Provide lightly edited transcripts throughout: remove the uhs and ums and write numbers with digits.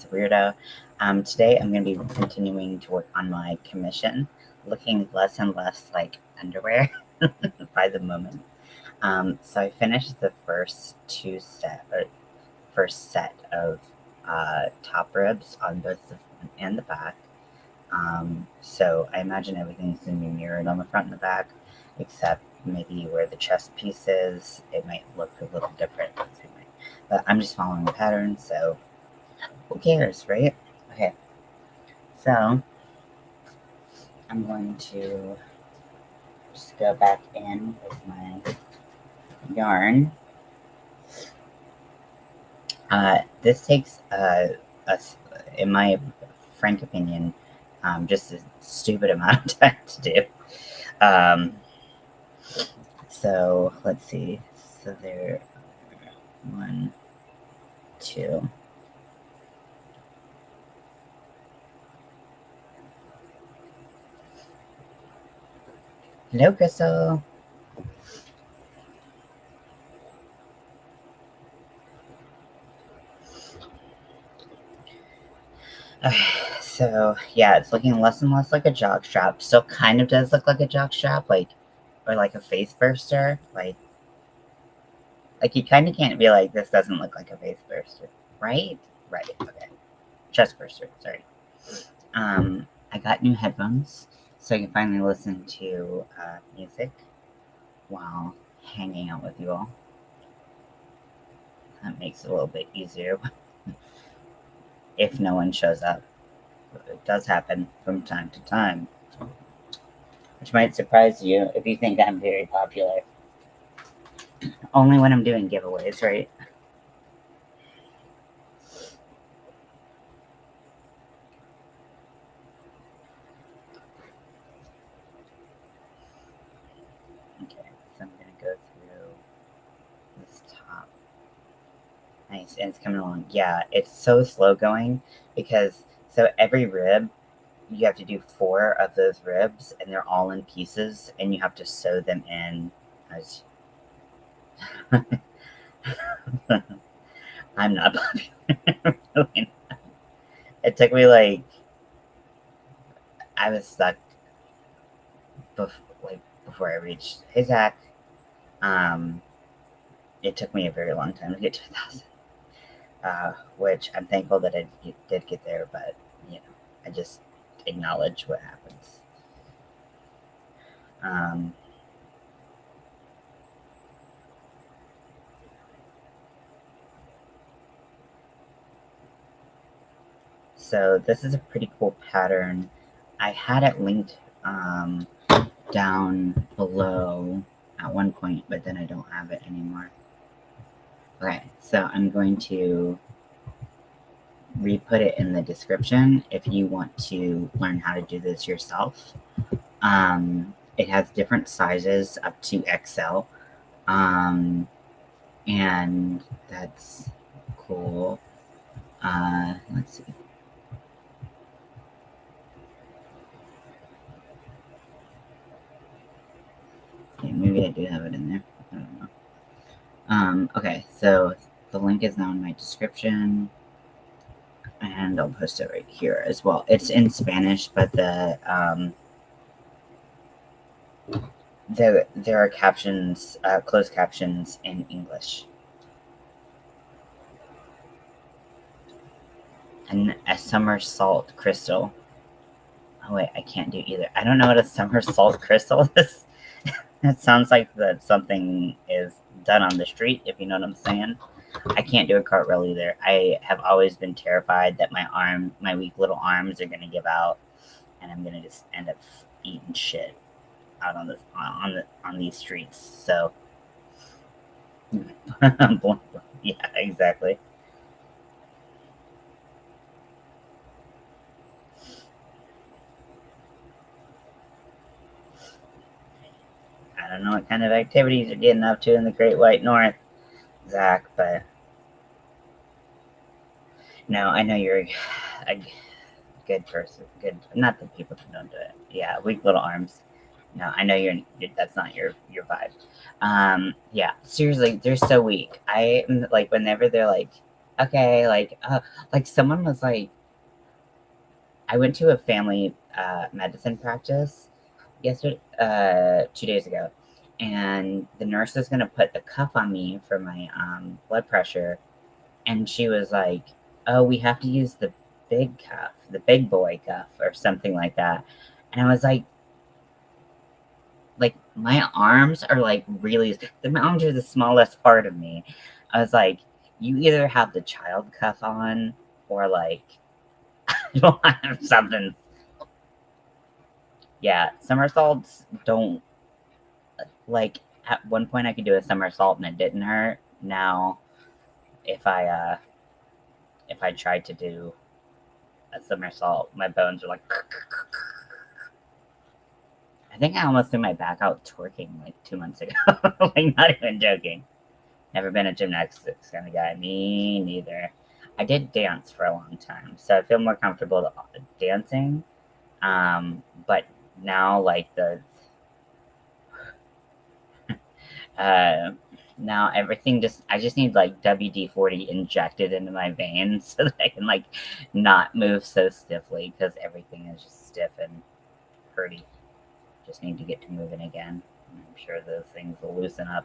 Weirdo. Today I'm going to be continuing to work on my commission, looking less and less like underwear by the moment. So I finished the first set of top ribs on both the front and the back. So I imagine everything's going to be mirrored on the front and the back, except maybe where the chest piece is, it might look a little different. But I'm just following the pattern, so who cares, right? Okay, so I'm going to just go back in with my yarn. This takes, in my frank opinion, just a stupid amount of time to do. So let's see. So there, 1, 2. Hello, Crystal. So yeah, it's looking less and less like a jock strap. Still kind of does look like a jock strap, or like a face burster. Like you kind of can't be like, this doesn't look like a face burster, right? Right. Okay. Chest burster. Sorry. I got new headphones, so I can finally listen to music while hanging out with you all. That makes it a little bit easier if no one shows up. It does happen from time to time, which might surprise you if you think I'm very popular. Only when I'm doing giveaways, right? Okay, so I'm going to go through this top. Nice, and it's coming along. Yeah, it's so slow going because, so every rib, you have to do 4 of those ribs, and they're all in pieces, and you have to sew them in as... I'm not popular. Really not. It took me I was stuck before I reached, hey Zach. It took me a very long time to get to 1,000, which I'm thankful that I did get there, but I just acknowledge what happens. So this is a pretty cool pattern. I had it linked down below at one point, but then I don't have it anymore. Okay, so I'm going to re-put it in the description if you want to learn how to do this yourself. It has different sizes up to XL, and that's cool. Let's see. Okay, maybe I do have it in there. I don't know. Okay, so the link is now in my description, and I'll post it right here as well. It's in Spanish, but there are captions, closed captions in English. And a summer salt crystal. Oh wait, I can't do either. I don't know what a summer salt crystal is. It sounds like that something is done on the street, if you know what I'm saying. I can't do a cartwheel either. I have always been terrified that my weak little arms are gonna give out, and I'm gonna just end up eating shit out on these streets. So, yeah, exactly. I don't know what kind of activities you're getting up to in the Great White North, Zach, but no, I know you're a good person. Good, not the people who don't do it. Yeah, weak little arms. No, I know that's not your vibe. Yeah, seriously, they're so weak. I am like, whenever they're like Okay, like someone was like, I went to a family medicine practice yesterday, 2 days ago, and the nurse was gonna put the cuff on me for my blood pressure, and she was like, "Oh, we have to use the big cuff, the big boy cuff, or something like that," and I was like my arms are like really, my arms are the smallest part of me. I was like, you either have the child cuff on or like you don't have something. Yeah, somersaults don't like. At one point, I could do a somersault and it didn't hurt. Now, if I tried to do a somersault, my bones are like. I think I almost threw my back out twerking like 2 months ago. Like, not even joking. Never been a gymnastics kind of guy. Me neither. I did dance for a long time, so I feel more comfortable dancing. But now, like uh, now everything I just need like WD-40 injected into my veins so that I can like not move so stiffly because everything is just stiff and hurty. Just need to get to moving again. I'm sure those things will loosen up.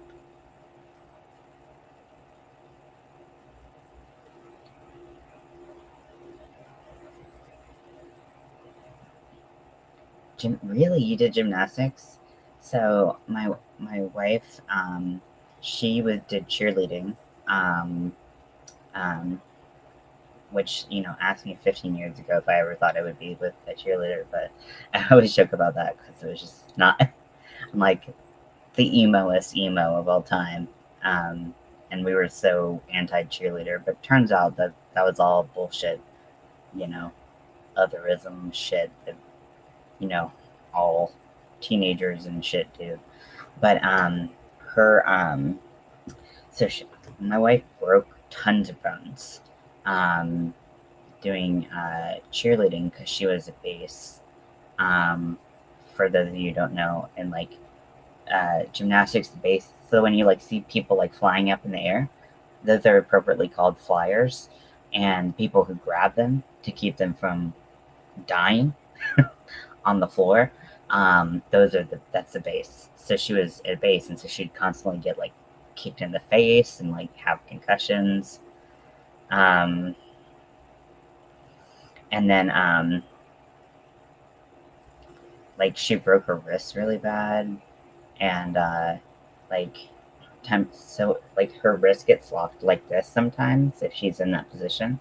Really, you did gymnastics? So my wife, she did cheerleading, um, um, which asked me 15 years ago if I ever thought I would be with a cheerleader, but I always joke about that because it was just not. I'm like the emoest emo of all time, and we were so anti cheerleader, but turns out that that was all bullshit, you know, otherism shit that you know all teenagers and shit do. But her so she, my wife broke tons of bones um, doing cheerleading because she was a base. Um, for those of you who don't know, and like gymnastics, the base. So when you like see people like flying up in the air, those are appropriately called flyers, and people who grab them to keep them from dying on the floor. That's the base. So she was at base, and so she'd constantly get like kicked in the face and like have concussions. Um, and then like she broke her wrist really bad, and like so like her wrist gets locked like this sometimes if she's in that position,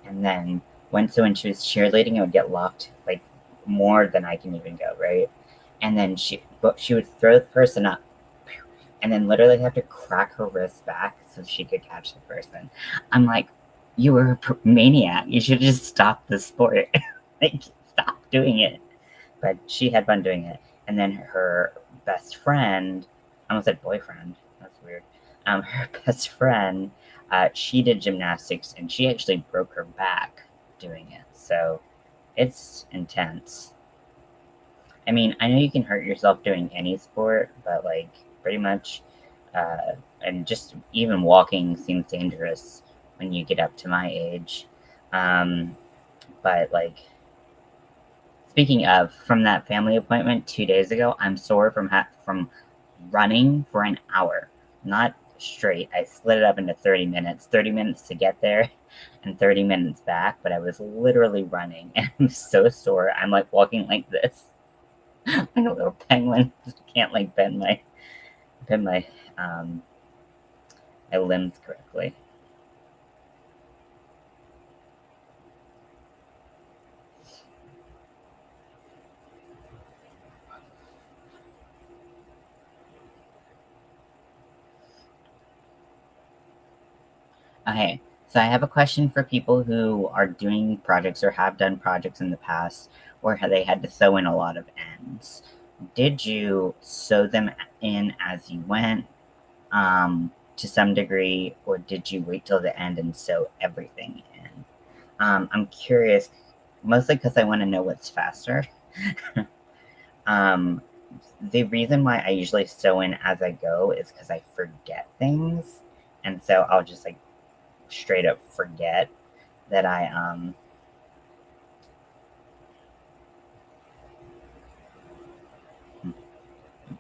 and then when she was cheerleading, it would get locked like more than I can even go, right? And then she would throw the person up and then literally have to crack her wrist back so she could catch the person. I'm like, you were a maniac. You should just stop the sport. Like, stop doing it. But she had fun doing it. And then her best friend, I almost said boyfriend. That's weird. Her best friend, she did gymnastics and she actually broke her back doing it. So it's intense. I mean, I know you can hurt yourself doing any sport, but like pretty much, and just even walking seems dangerous when you get up to my age. Um, but like, speaking of, from that family appointment 2 days ago, I'm sore from running for an hour, not straight. I split it up into 30 minutes, 30 minutes to get there and 30 minutes back, but I was literally running and I'm so sore. I'm like walking like this. Like a little penguin. Can't like bend um my limbs correctly. Okay, so I have a question for people who are doing projects or have done projects in the past where they had to sew in a lot of ends. Did you sew them in as you went, to some degree, or did you wait till the end and sew everything in? I'm curious, mostly because I want to know what's faster. um, the reason why I usually sew in as I go is because I forget things, and so I'll just like straight up forget that I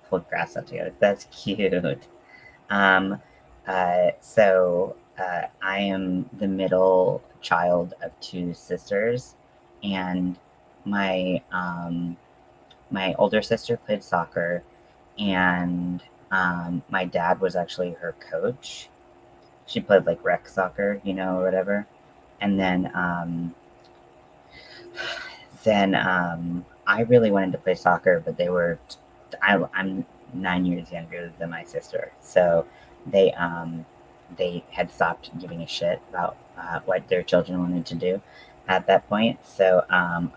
pulled grass up together. That's cute. Um, I am the middle child of two sisters, and my my older sister played soccer, and my dad was actually her coach. She played like rec soccer, or whatever. And then I really wanted to play soccer, but I'm 9 years younger than my sister, so they they had stopped giving a shit about what their children wanted to do at that point. So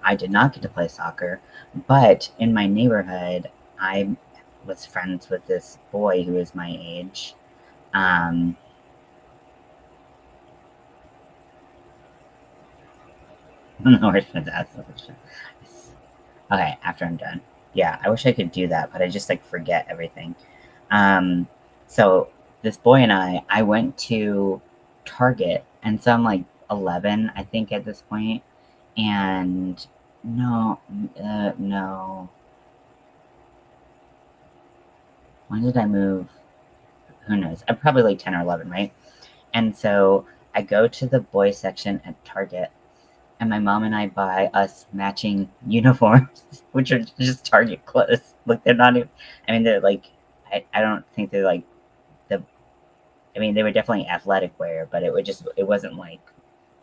I did not get to play soccer, but in my neighborhood, I was friends with this boy who was my age. Um, no, okay, after I'm done. Yeah, I wish I could do that, but I just like forget everything. Um, so this boy and I went to Target, and so I'm like 11, I think, at this point. And no, no. When did I move? Who knows? I'm probably like 10 or 11, right? And so I go to the boy section at Target, and my mom and I buy us matching uniforms, which are just Target clothes. Like, they're not even, I mean, they're like, I don't think they're like the, I mean, they were definitely athletic wear, but it wasn't like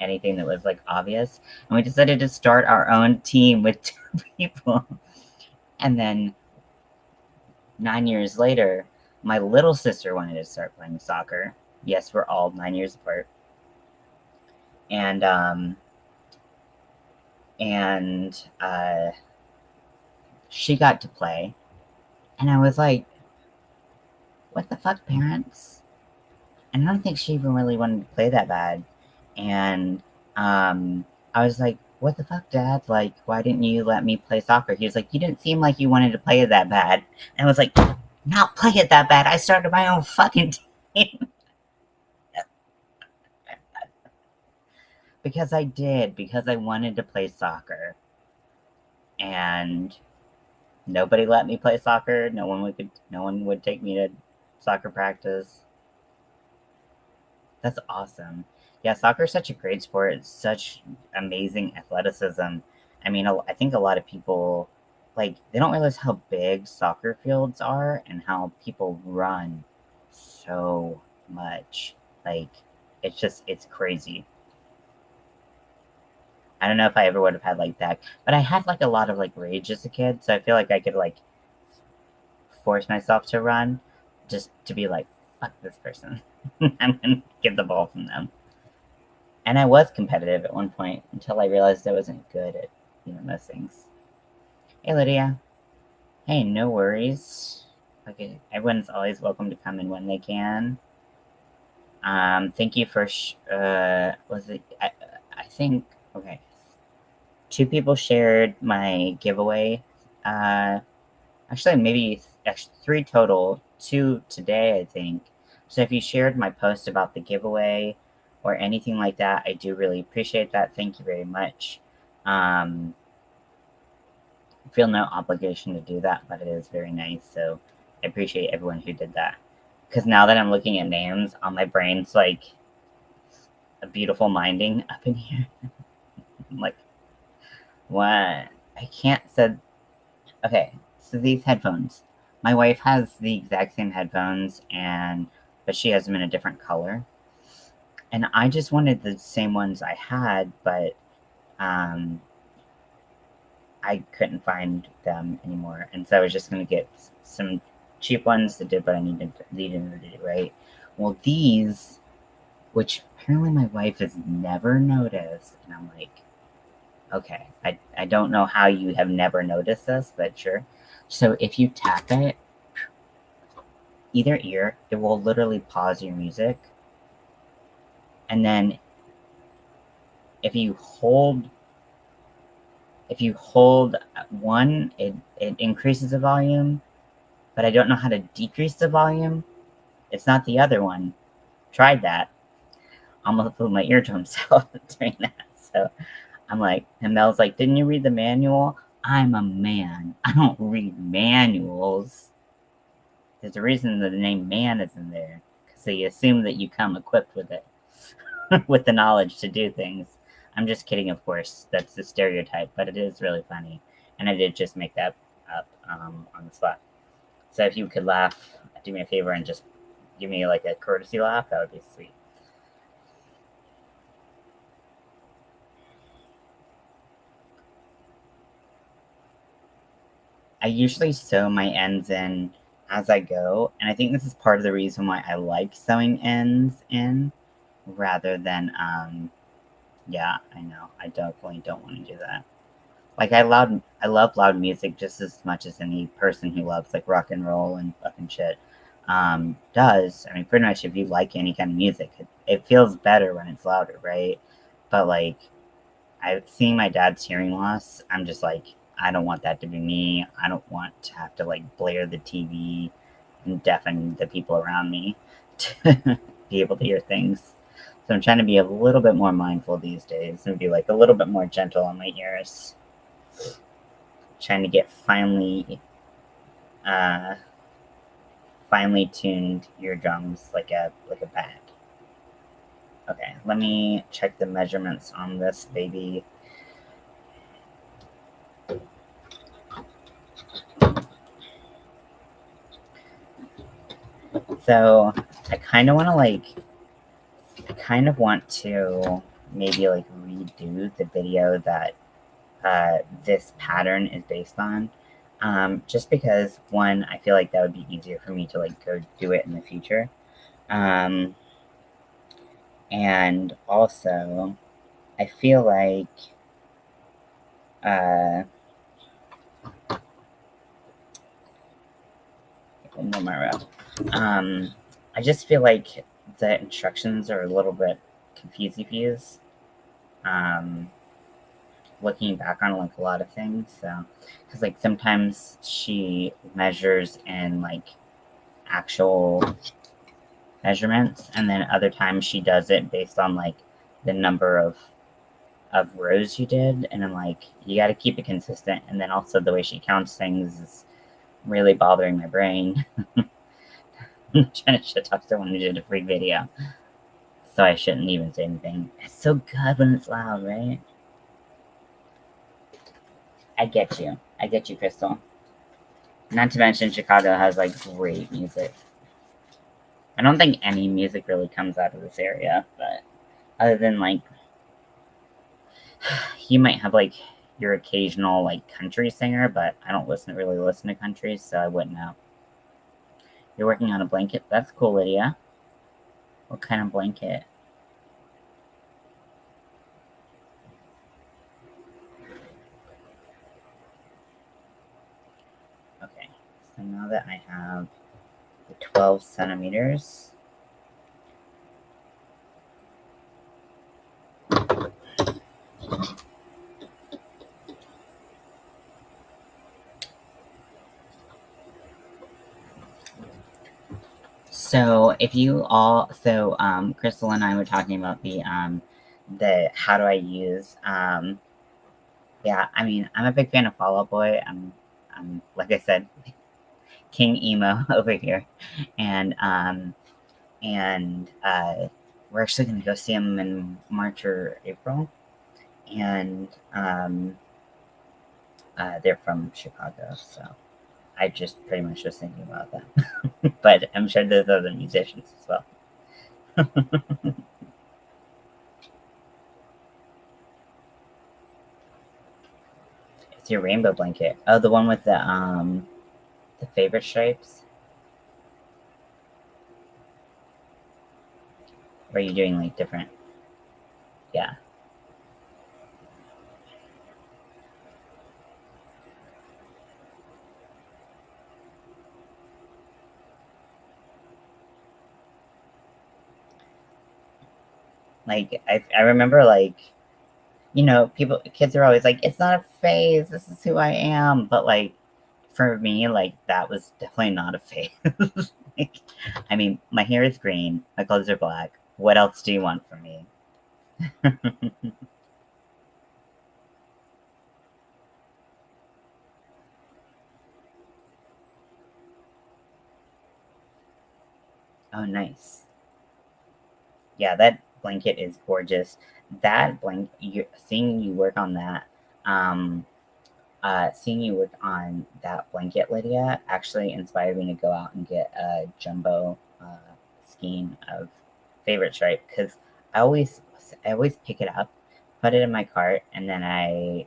anything that was like obvious. And we decided to start our own team with two people. And then 9 years later, my little sister wanted to start playing soccer. Yes, we're all 9 years apart. And, and she got to play. And I was like, what the fuck, parents? And I don't think she even really wanted to play that bad. And I was like, what the fuck, Dad? Like, why didn't you let me play soccer? He was like, you didn't seem like you wanted to play it that bad. And I was like, not play it that bad. I started my own fucking team. Because I did, because I wanted to play soccer. And nobody let me play soccer. No one would take me to soccer practice. That's awesome. Yeah, soccer is such a great sport. It's such amazing athleticism. I mean, I think a lot of people, like, they don't realize how big soccer fields are and how people run so much. Like, it's crazy. I don't know if I ever would have had like that, but I had like a lot of like rage as a kid, so I feel like I could like force myself to run just to be like, fuck this person. I'm gonna get the ball from them. And I was competitive at one point until I realized I wasn't good at, those things. Hey, Lydia. Hey, no worries. Okay, everyone's always welcome to come in when they can. Thank you for, was it, I think, okay. 2 people shared my giveaway. Actually, maybe 3 total. 2 today, I think. So if you shared my post about the giveaway or anything like that, I do really appreciate that. Thank you very much. I feel no obligation to do that, but it is very nice. So I appreciate everyone who did that. Because now that I'm looking at names, on my brain's like a beautiful minding up in here. I'm like, what? I can't said. Okay, so these headphones. My wife has the exact same headphones, but she has them in a different color. And I just wanted the same ones I had, but I couldn't find them anymore. And so I was just going to get some cheap ones that did what I needed to do, right? Well, these, which apparently my wife has never noticed, and I'm like, okay, I don't know how you have never noticed this, but sure. So if you tap it, either ear, it will literally pause your music. And then if you hold one, it increases the volume, but I don't know how to decrease the volume. It's not the other one. Tried that. almost blew my eardrums out doing that. So I'm like, and Mel's like, didn't you read the manual? I'm a man. I don't read manuals. There's a reason that the name man is in there. Because they assume that you come equipped with it, with the knowledge to do things. I'm just kidding, of course. That's the stereotype, but it is really funny. And I did just make that up on the spot. So if you could laugh, do me a favor and just give me like a courtesy laugh, that would be sweet. I usually sew my ends in as I go, and I think this is part of the reason why I like sewing ends in rather than, yeah, I know, I definitely don't want to do that. Like, I love loud music just as much as any person who loves, like, rock and roll and fucking shit, does. I mean, pretty much if you like any kind of music, it feels better when it's louder, right? But, like, seeing my dad's hearing loss, I'm just like, I don't want that to be me. I don't want to have to like blare the TV and deafen the people around me to be able to hear things. So I'm trying to be a little bit more mindful these days and be like a little bit more gentle on my ears. Trying to get uh, finely tuned eardrums like a bat. Okay, let me check the measurements on this baby. So I kind of want to maybe like redo the video that this pattern is based on. Just because one, I feel like that would be easier for me to like go do it in the future. And also I feel like I just feel like the instructions are a little bit confusy. Looking back on like a lot of things, so because like sometimes she measures in like actual measurements, and then other times she does it based on like the number of rows you did, and I'm like, you got to keep it consistent. And then also the way she counts things is really bothering my brain. I'm trying to shit talk someone who did a free video, so I shouldn't even say anything. It's so good when it's loud, right? I get you, Crystal. Not to mention Chicago has like great music. I don't think any music really comes out of this area, but other than like you might have like your occasional like country singer, but I don't really listen to country, so I wouldn't know. You're working on a blanket? That's cool, Lydia. What kind of blanket? Okay, so now that I have the 12 centimeters, so Crystal and I were talking about the how do I use yeah, I mean, I'm a big fan of Fall Out Boy. I'm like I said, King Emo over here, and we're actually gonna go see him in March or April, and they're from Chicago, so I just pretty much was thinking about that. But I'm sure there's other musicians as well. It's your rainbow blanket. Oh, the one with the favorite stripes. Or are you doing like different? Yeah. Like I remember like, you know, kids are always like, it's not a phase, this is who I am. But like for me, like that was definitely not a phase. Like, I mean, my hair is green, my clothes are black. What else do you want from me? Oh, nice. Yeah, that blanket is gorgeous. That seeing you work on that, um, seeing you work on that blanket, Lydia, actually inspired me to go out and get a jumbo skein of favorite stripe because I always pick it up, put it in my cart, and then I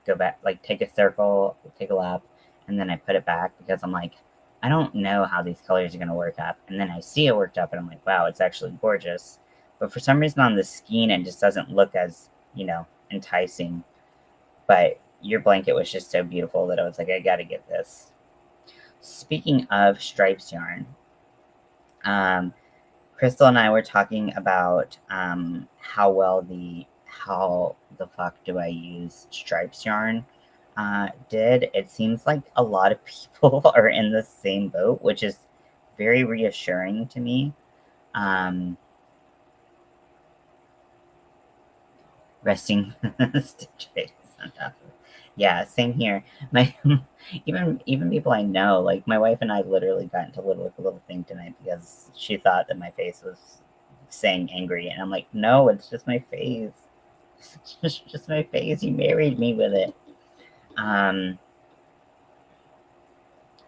go back, like take a circle, take a lap, and then I put it back because I'm like, I don't know how these colors are gonna work up, and then I see it worked up, and I'm like, wow, it's actually gorgeous. But for some reason on the skein, it just doesn't look as enticing. But your blanket was just so beautiful that I was like, I gotta get this. Speaking of stripes yarn, um, Crystal and I were talking about how the fuck do I use stripes yarn did. It seems like a lot of people are in the same boat, which is very reassuring to me. Um, Resting stitches on top of it. Yeah, same here. My even people I know, like my wife and I, literally got into a little thing tonight because she thought that my face was saying angry, and I'm like, no, it's just my face. It's just my face. You married me with it. Um,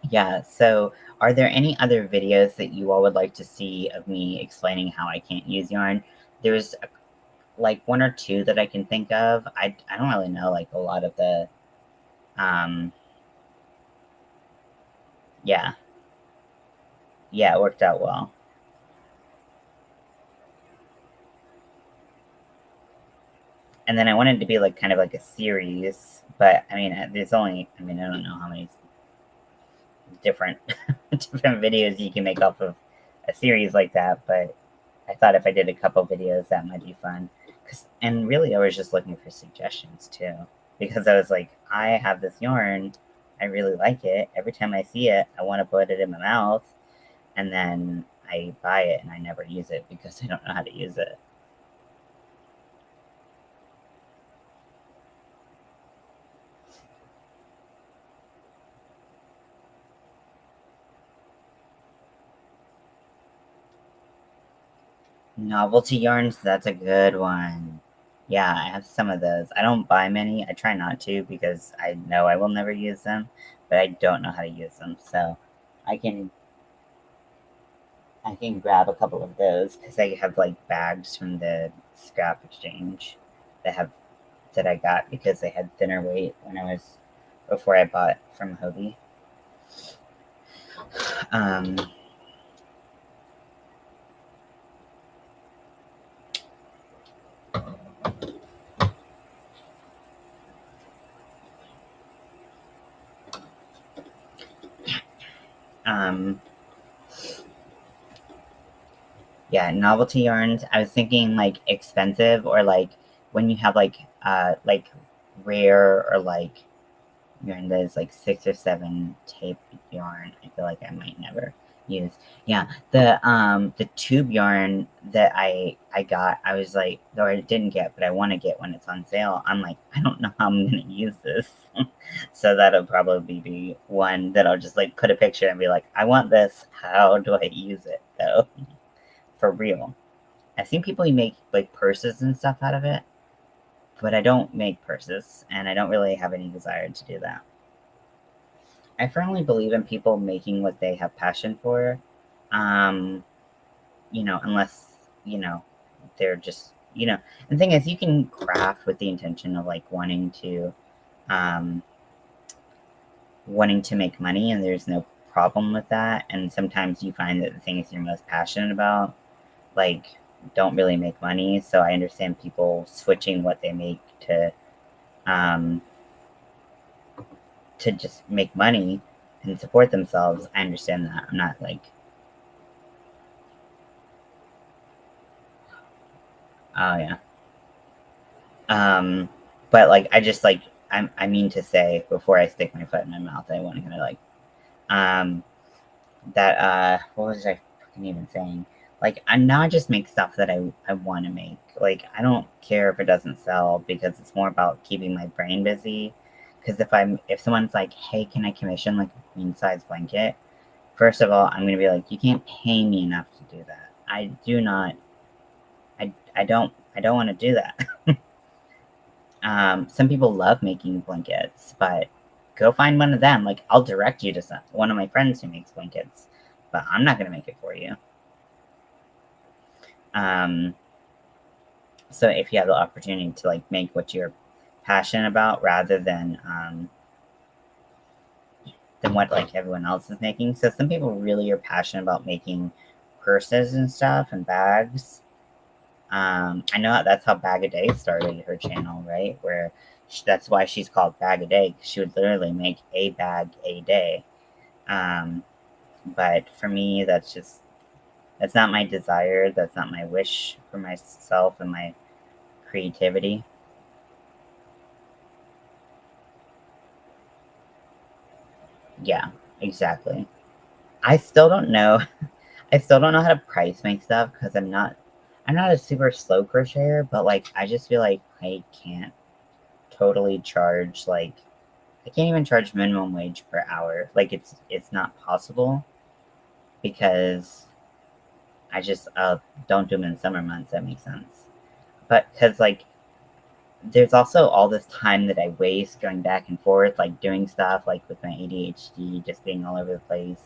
yeah. So, are there any other videos that you all would like to see of me explaining how I can't use yarn? There's like one or two that I can think of. I don't really know like a lot of the um yeah. Yeah, it worked out well. And then I wanted to be like kind of like a series, but I mean there's only I mean I don't know how many different different videos you can make off of a series like that, but I thought if I did a couple videos that might be fun. And really I was just looking for suggestions too because I was like I have this yarn, I really like it. Every time I see it, I want to put it in my mouth, and then I buy it and I never use it because I don't know how to use it. Novelty yarns, that's a good one. Yeah, I have some of those. I don't buy many. I try not to because I know I will never use them, but I don't know how to use them. So I can I can grab a couple of those because I have like bags from the scrap exchange that have that I got because they had thinner weight when I was before I bought from Hobie. Um, um, yeah, novelty yarns. I was thinking like expensive or like when you have like rare or like yarn that is like 6 or 7 tape yarn. I feel like I might never use. Yeah, the tube yarn that I got, I was like, though I didn't get, but I want to get when it's on sale. I'm like, I don't know how I'm gonna use this, so that'll probably be one that I'll just like put a picture and be like, I want this. How do I use it though? For real. I've seen people who make like purses and stuff out of it, but I don't make purses, and I don't really have any desire to do that. I firmly believe in people making what they have passion for. Um, unless, they're just, the thing is, you can craft with the intention of like um, wanting to make money, and there's no problem with that. And sometimes you find that the things you're most passionate about, like, don't really make money. So I understand people switching what they make um, to just make money and support themselves. I understand that. I'm not like, oh yeah. Um, but like I just like I mean to say before I stick my foot in my mouth, I want to kind of like um that what was I fucking even saying? Like, I just make stuff that I want to make. Like, I don't care if it doesn't sell because it's more about keeping my brain busy. Because if someone's like, hey, can I commission like a queen size blanket? First of all, I'm gonna be like, you can't pay me enough to do that. I do not. I don't want to do that. Some people love making blankets, but go find one of them. Like, I'll direct you to one of my friends who makes blankets, but I'm not gonna make it for you. Um, so if you have the opportunity to like make what you're passionate about rather than what like everyone else is making. So some people really are passionate about making purses and stuff and bags. I know that's how Bag a Day started her channel, right? Where that's why she's called Bag a Day, because she would literally make a bag a day. But for me, that's not my desire. That's not my wish for myself and my creativity. Yeah, exactly. I still don't know. I still don't know how to price my stuff because I'm not a super slow crocheter, but like I just feel like I can't totally charge like I can't even charge minimum wage per hour. Like it's not possible because I just don't do them in summer months. That makes sense. But because like there's also all this time that I waste going back and forth, like doing stuff like with my ADHD, just being all over the place,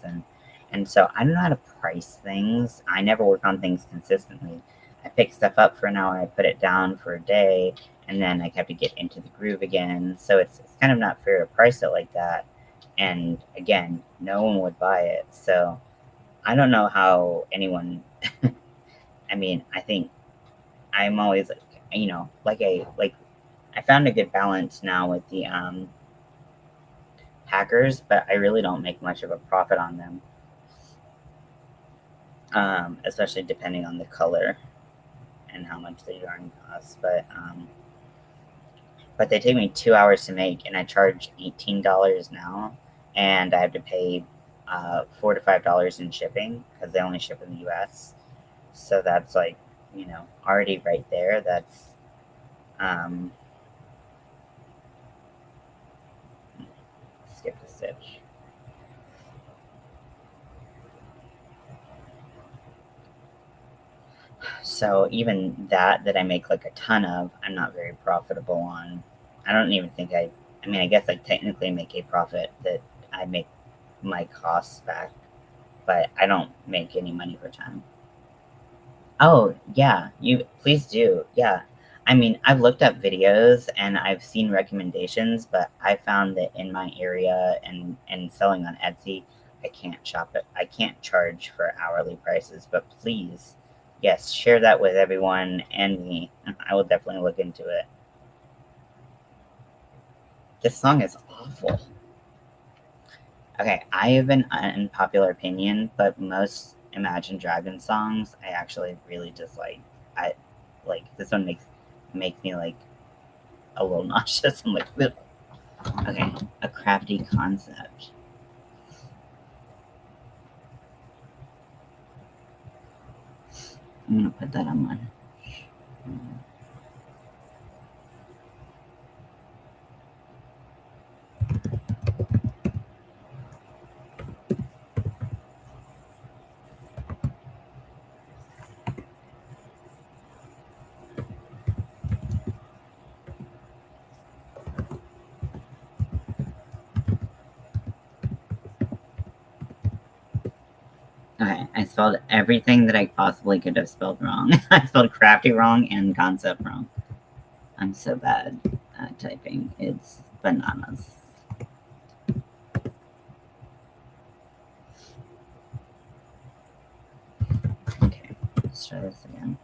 and so I don't know how to price things. I never work on things consistently. I pick stuff up for an hour, I put it down for a day, and then I have to get into the groove again. So it's kind of not fair to price it like that. And again, no one would buy it. So I don't know how anyone. I mean, I think I'm always like, I found a good balance now with the hackers, but I really don't make much of a profit on them, especially depending on the color and how much the yarn costs. But they take me 2 hours to make, and I charge $18 now, and I have to pay $4 to $5 in shipping because they only ship in the U.S. So that's like already right there. That's um, skip a stitch. So even that I make like a ton of, I'm not very profitable on. I don't even think I mean, I guess I technically make a profit that I make my costs back, but I don't make any money per time. Oh, yeah, you please do. Yeah. I mean, I've looked up videos and I've seen recommendations, but I found that in my area and selling on Etsy, I can't shop it. I can't charge for hourly prices, but please, yes, share that with everyone and me. I will definitely look into it. This song is awful. Okay, I have an unpopular opinion, but most Imagine Dragons songs I actually really dislike. I like this one makes me like a little nauseous. I'm like, ugh. Okay, a crafty concept. I'm gonna put that on mine. Okay, I spelled everything that I possibly could have spelled wrong. I spelled crafty wrong and concept wrong. I'm so bad at typing. It's bananas. Okay, let's try this again.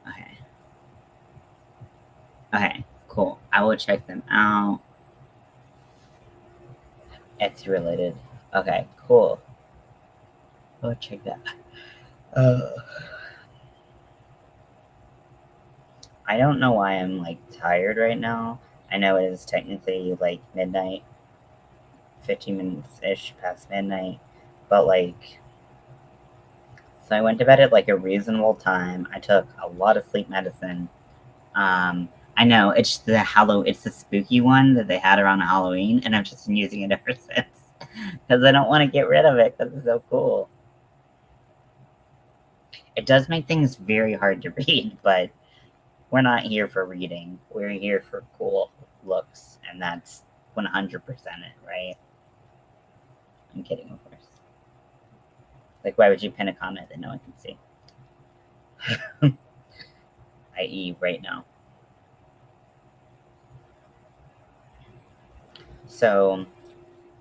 Okay. Okay, cool. I will check them out. It's related. Okay, cool. I'll check that. Uh, I don't know why I'm like tired right now. I know it is technically like midnight, 15 minutes ish past midnight, but like, so I went to bed at like a reasonable time. I took a lot of sleep medicine. I know it's it's the spooky one that they had around Halloween, and I've just been using it ever since because I don't want to get rid of it because it's so cool. It does make things very hard to read, but we're not here for reading. We're here for cool looks, and that's 100% it, right? I'm kidding, of course. Like, why would you pin a comment that no one can see? I.e., right now. So,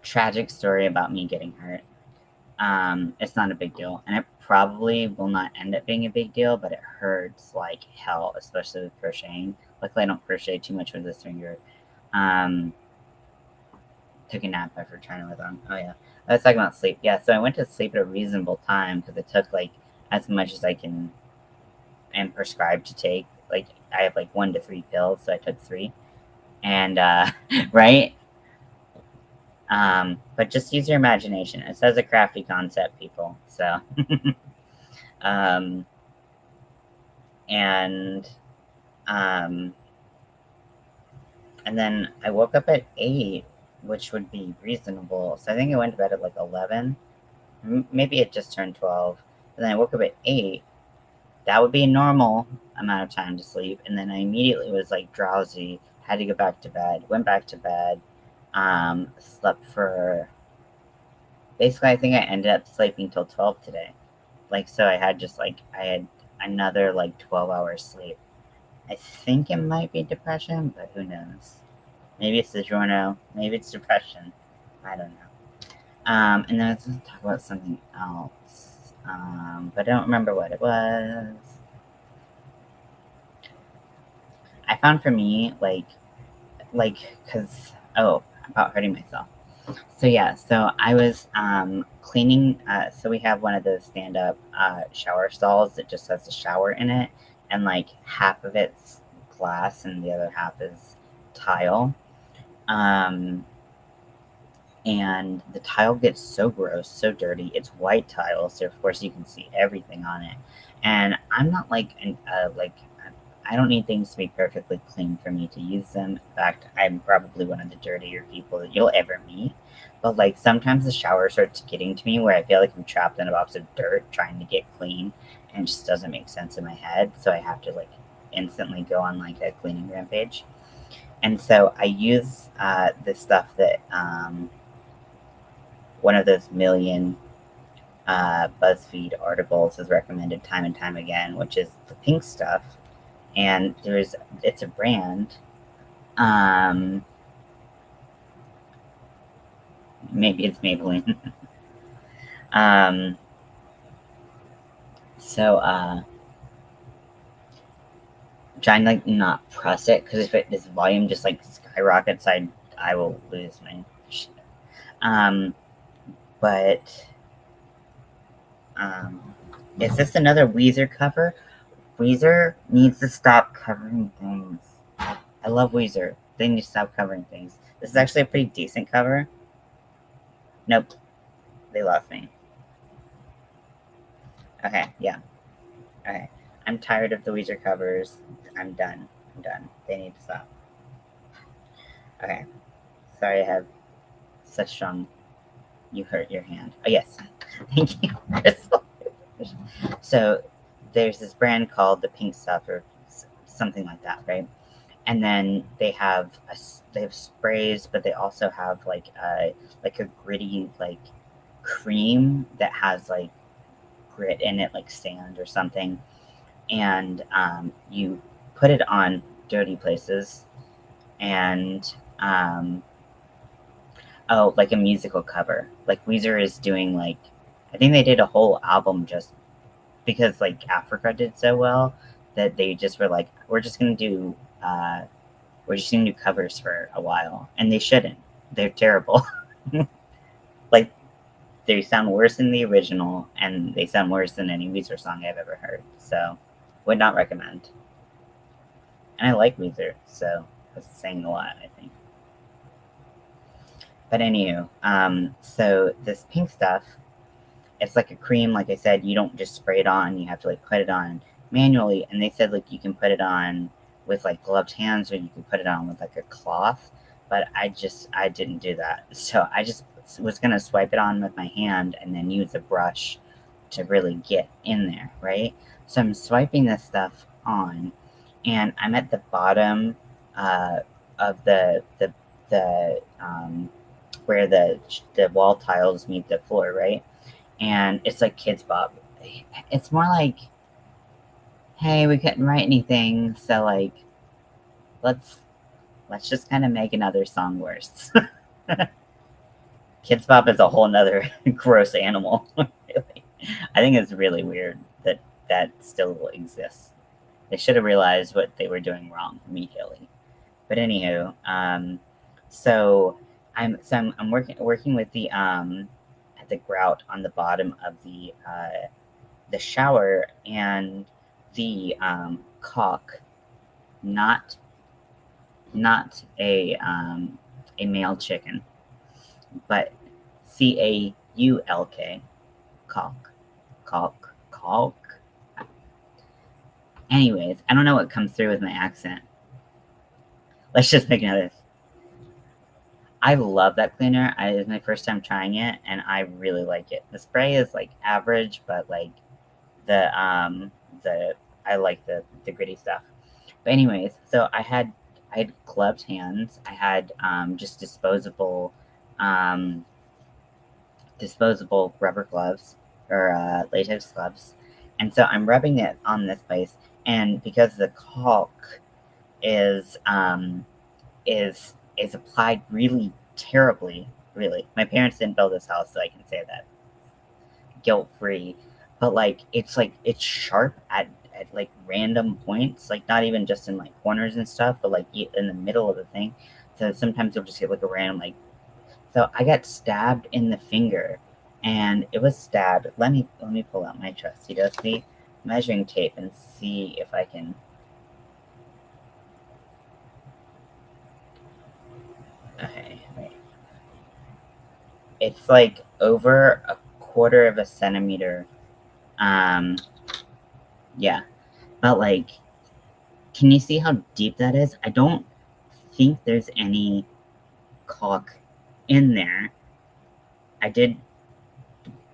tragic story about me getting hurt. It's not a big deal, and it probably will not end up being a big deal, but it hurts like hell, especially with crocheting. Luckily, I don't crochet too much with this finger. Um, took a nap after trying it with on. Oh yeah, I was talking about sleep. Yeah, so I went to sleep at a reasonable time because it took like as much as I can am prescribed to take. Like I have like 1 to 3 pills, so I took 3, and right. But just use your imagination. It says a crafty concept, people. So, um, and um, and then I woke up at 8, which would be reasonable. So I think I went to bed at like 11. Maybe it just turned 12. And then I woke up at 8. That would be a normal amount of time to sleep. And then I immediately was like drowsy, had to go back to bed, went back to bed, slept for basically, I think I ended up sleeping till 12 today. Like, so I had another like 12 hours sleep. I think it might be depression, but who knows? Maybe it's the journo, maybe it's depression. I don't know. And then let's talk about something else. But I don't remember what it was. I found for me, because, oh, about hurting myself. So yeah, so I was cleaning. So we have one of those stand-up shower stalls that just has a shower in it, and like half of it's glass and the other half is tile. Um, and the tile gets so gross, so dirty. It's white tile, so of course you can see everything on it. And I'm not I don't need things to be perfectly clean for me to use them. In fact, I'm probably one of the dirtier people that you'll ever meet. But like sometimes the shower starts getting to me where I feel like I'm trapped in a box of dirt trying to get clean, and it just doesn't make sense in my head. So I have to like instantly go on like a cleaning rampage. And so I use this stuff that one of those million BuzzFeed articles has recommended time and time again, which is the pink stuff. And it's a brand. Um, Maybe it's Maybelline. um, so trying to like not press it because if this volume just like skyrockets, I will lose my shit. Um, but um, is this another Weezer cover? Weezer needs to stop covering things. I love Weezer. They need to stop covering things. This is actually a pretty decent cover. Nope, they lost me. Okay, yeah. Okay. I'm tired of the Weezer covers. I'm done. I'm done. They need to stop. Okay. Sorry I have such strong. You hurt your hand. Oh, yes. Thank you, Crystal. So there's this brand called the Pink Stuff or something like that, right? And then they have sprays, but they also have like a gritty like cream that has like grit in it, like sand or something. And you put it on dirty places, and oh, like a musical cover. Like Weezer is doing like, I think they did a whole album just because like Africa did so well that they just were like, we're just gonna do covers for a while, and they shouldn't. They're terrible. Like they sound worse than the original, and they sound worse than any Weezer song I've ever heard. So, would not recommend. And I like Weezer, so that's saying a lot, I think. But anywho, so this pink stuff, it's like a cream. Like I said, you don't just spray it on. You have to like put it on manually. And they said like you can put it on with like gloved hands, or you can put it on with like a cloth. But I didn't do that. So I just was gonna swipe it on with my hand and then use a brush to really get in there, right? So I'm swiping this stuff on, and I'm at the bottom uh, of the where the wall tiles meet the floor, right? And it's like Kids Bop. It's more like, hey, we couldn't write anything, so like, let's just kind of make another song worse. Kids Bop is a whole nother gross animal. Really. I think it's really weird that that still exists. They should have realized what they were doing wrong immediately. But anywho, I'm working with the grout on the bottom of the shower, and the caulk, not a male chicken, but CAULK, caulk, caulk. Anyways, I don't know what comes through with my accent. Let's just make another. I love that cleaner. It's my first time trying it, and I really like it. The spray is like average, but like the I like the gritty stuff. But anyways, so I had gloved hands. I had just um, disposable rubber gloves, or latex gloves, and so I'm rubbing it on this place, and because the caulk is is applied really terribly. Really, my parents didn't build this house, so I can say that guilt free. But like it's sharp at like random points, like not even just in like corners and stuff, but like in the middle of the thing. So sometimes you'll just get like a random like. So I got stabbed in the finger, and it was stabbed. Let me pull out my trusty dusty measuring tape and see if I can. Okay, wait. It's like over a quarter of a centimeter. Um, yeah, but like, can you see how deep that is? I don't think there's any caulk in there. I did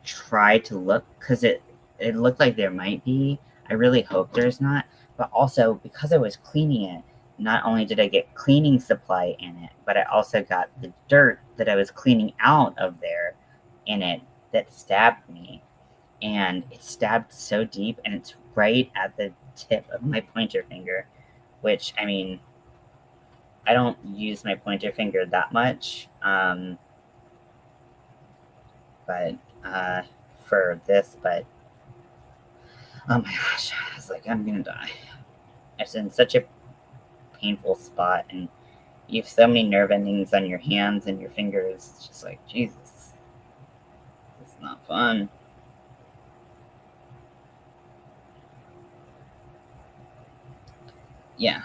try to look because it looked like there might be. I really hope there's not. But also, because I was cleaning it, not only did I get cleaning supply in it, but I also got the dirt that I was cleaning out of there in it that stabbed me. And it stabbed so deep, and it's right at the tip of my pointer finger, which, I mean, I don't use my pointer finger that much, but for this, but oh my gosh, I was like, I'm gonna die. It's in such a painful spot, and you have so many nerve endings on your hands and your fingers. It's just like, Jesus, it's not fun. Yeah.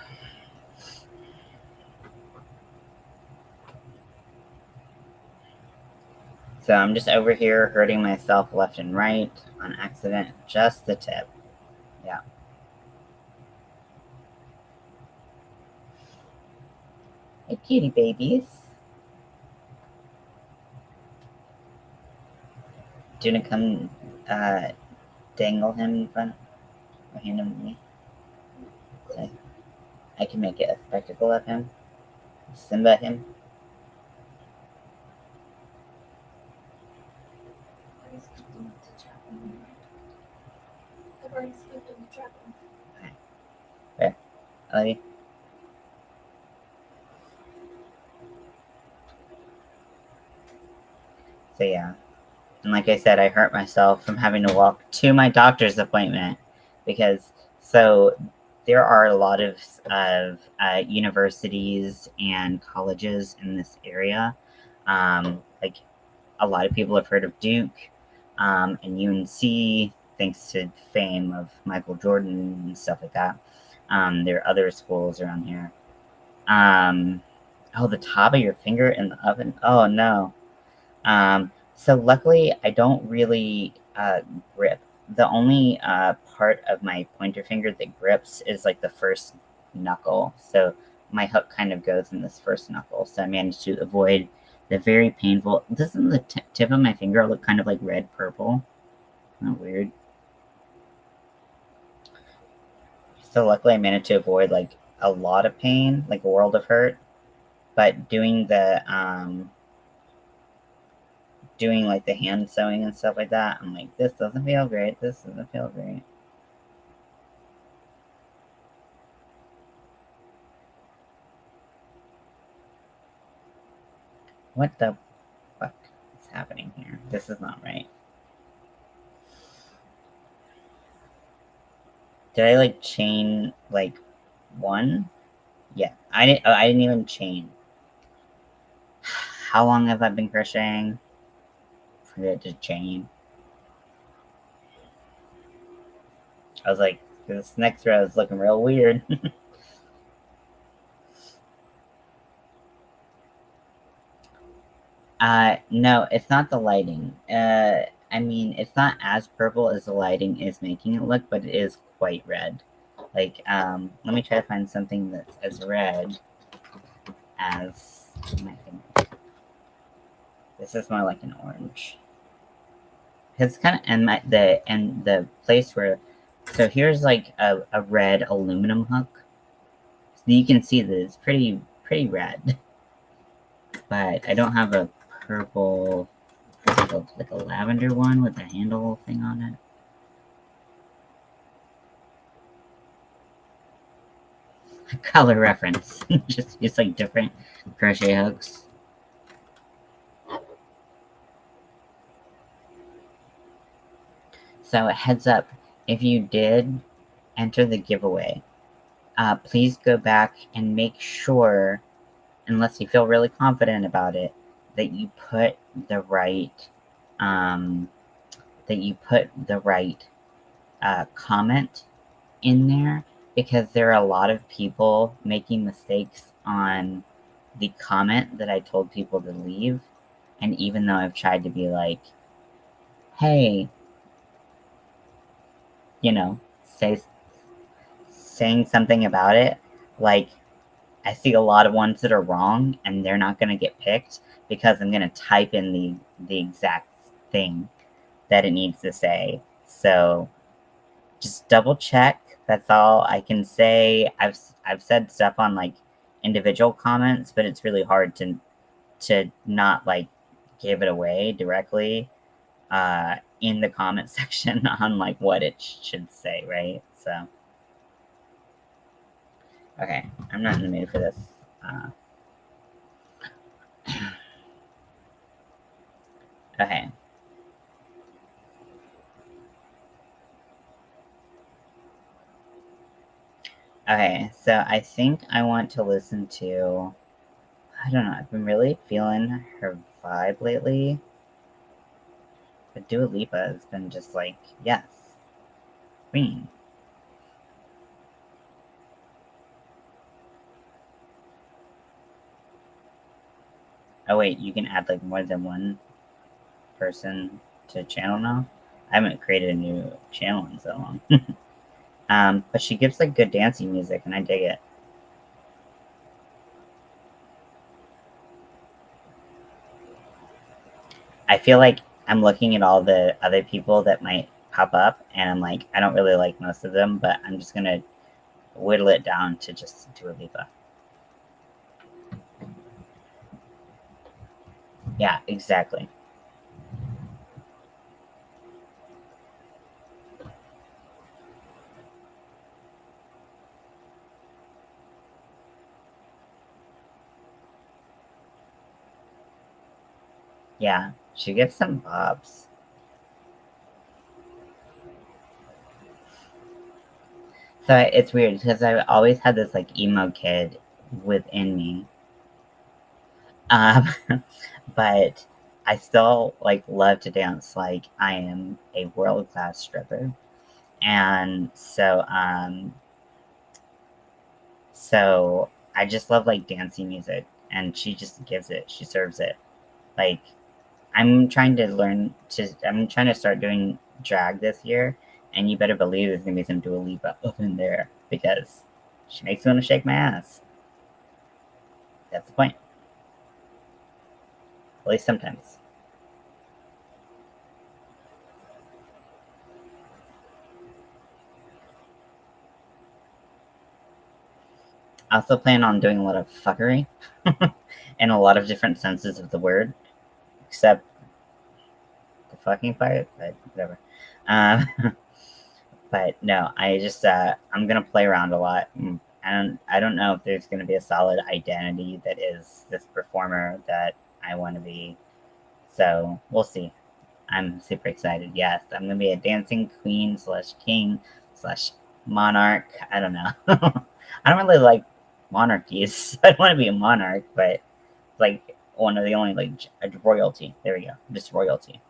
So I'm just over here hurting myself left and right on accident, just the tip. Yeah. Hey, kitty babies. Do you want to come dangle him in front or hand him to me? So I can make it a spectacle of him. Simba him. I've already skipped in the trap. Okay. I love you. So yeah. And like I said, I hurt myself from having to walk to my doctor's appointment because so there are a lot of universities and colleges in this area. Like a lot of people have heard of Duke and UNC, thanks to fame of Michael Jordan and stuff like that. There are other schools around here. Oh, the top of your finger in the oven. Oh no. So luckily, I don't really grip. The only part of my pointer finger that grips is like the first knuckle. So my hook kind of goes in this first knuckle. So I managed to avoid the very painful. Doesn't the tip of my finger look kind of like red purple? Isn't that weird? So luckily, I managed to avoid like a lot of pain, like a world of hurt. But doing like the hand sewing and stuff like that, I'm like, this doesn't feel great. This doesn't feel great. What the fuck is happening here? This is not right. Did I like chain like one? Yeah, I didn't. Oh, I didn't even chain. How long have I been crocheting? Forget to chain. I was like, this next row is looking real weird. No, it's not the lighting. I mean, it's not as purple as the lighting is making it look, but it is quite red. Like, let me try to find something that's as red as my finger. This is more like an orange. It's kind of and the place where, so here's like a red aluminum hook. So you can see that it's pretty red, but I don't have a purple, like a lavender one with the handle thing on it. Color reference. Just like different crochet hooks. So heads up, if you did enter the giveaway, please go back and make sure, unless you feel really confident about it, that you put the right um, comment in there, because there are a lot of people making mistakes on the comment that I told people to leave. And even though I've tried to be like, hey, you know, saying something about it, like, I see a lot of ones that are wrong and they're not going to get picked because I'm going to type in the exact thing that it needs to say. So just double check. That's all I can say. I've said stuff on like individual comments, but it's really hard to not like give it away directly in the comment section on like what it should say, right? So okay, I'm not in the mood for this. Uh, okay. Okay, so I think I want to listen to, I don't know, I've been really feeling her vibe lately. But Dua Lipa has been just like, yes, queen. Oh wait, you can add like more than one person to channel now? I haven't created a new channel in so long. But she gives like good dancing music and I dig it. I feel like I'm looking at all the other people that might pop up and I'm like, I don't really like most of them, but I'm just gonna whittle it down to just Dua Lipa. Yeah, exactly. Yeah, she gets some bobs. So it's weird because I've always had this like emo kid within me. Um, but I still like love to dance. Like I am a world class stripper. And so So I just love like dancing music, and she just gives it. She serves it. Like I'm trying to learn to. I'm trying to start doing drag this year, and you better believe there's gonna be some Dua Lipa up in there because she makes me want to shake my ass. That's the point. At least sometimes. I also plan on doing a lot of fuckery in a lot of different senses of the word, except the fucking part, but whatever. Um, but no, I'm gonna play around a lot. I don't know if there's gonna be a solid identity that is this performer that I want to be. So we'll see. I'm super excited. Yes, I'm gonna be a dancing queen slash king slash monarch. I don't know. I don't really like monarchies. I don't want to be a monarch, but like one of the only like royalty. There we go. Just royalty.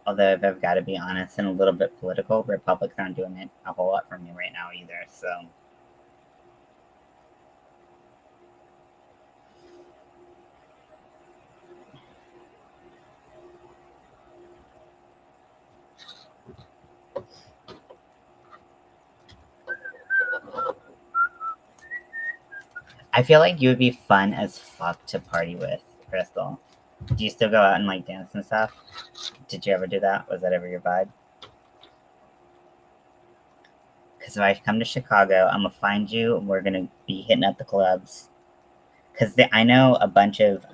Although if I've got to be honest and a little bit political, Republicans aren't doing it a whole lot for me right now either. So I feel like you would be fun as fuck to party with, Crystal. Do you still go out and like dance and stuff? Did you ever do that? Was that ever your vibe? Because if I come to Chicago, I'm gonna find you. And we're gonna be hitting up the clubs. Because I know a bunch of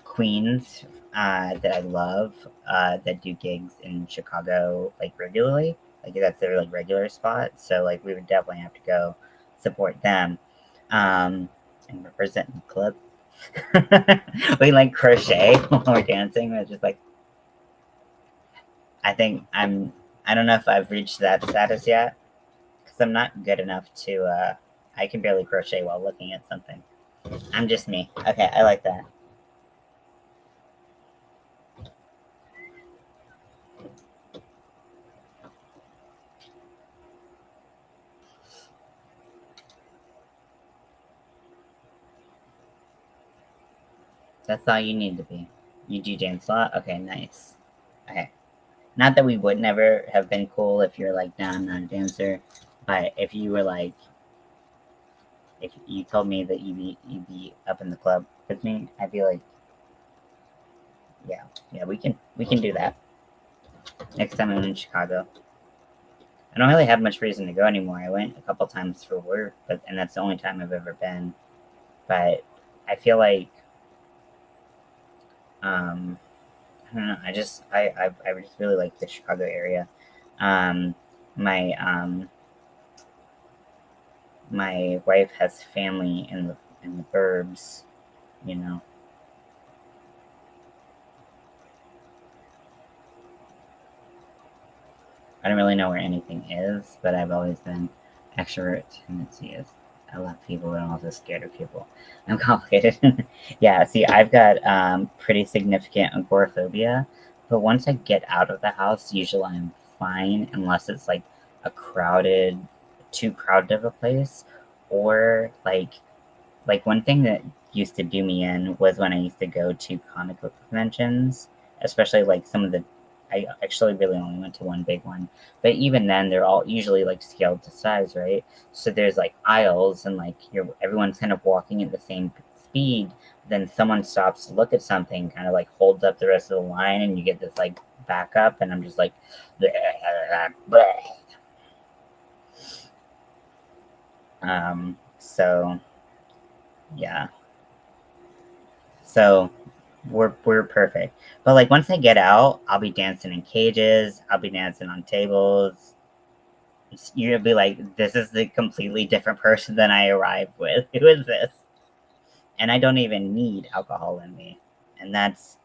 queens that I love that do gigs in Chicago like regularly. Like that's their like regular spot. So like we would definitely have to go support them and represent the club. We like crochet while we're dancing. We're just like I think I'm. I don't know if I've reached that status yet because I'm not good enough to. I can barely crochet while looking at something. I'm just me. Okay, I like that. That's all you need to be. You do dance a lot? Okay, nice. Okay. Not that we would never have been cool if you're like, nah, I'm not a dancer. But if you were like, if you told me that you'd be up in the club with me, I'd be like, yeah, yeah, we can do that next time I'm in Chicago. I don't really have much reason to go anymore. I went a couple times for work, but and that's the only time I've ever been. But I feel like um, I don't know. I just really like the Chicago area. Um, my my wife has family in the burbs. You know, I don't really know where anything is, but I've always been extrovert tendencies. I love people, but I'm also scared of people. I'm complicated. Yeah, see, I've got pretty significant agoraphobia, but once I get out of the house, usually I'm fine, unless it's like a crowded, too crowded of a place, or like one thing that used to do me in was when I used to go to comic book conventions, especially like some of the. I actually really only went to one big one, but even then, they're all usually like scaled to size, right? So there's like aisles, and like everyone's kind of walking at the same speed. Then someone stops to look at something, kind of like holds up the rest of the line, and you get this like backup, and I'm just like, bleh. So yeah, so we're perfect. But like once I get out, I'll be dancing in cages. I'll be dancing on tables. You'll be like, this is the completely different person than I arrived with. Who is this? And I don't even need alcohol in me. And that's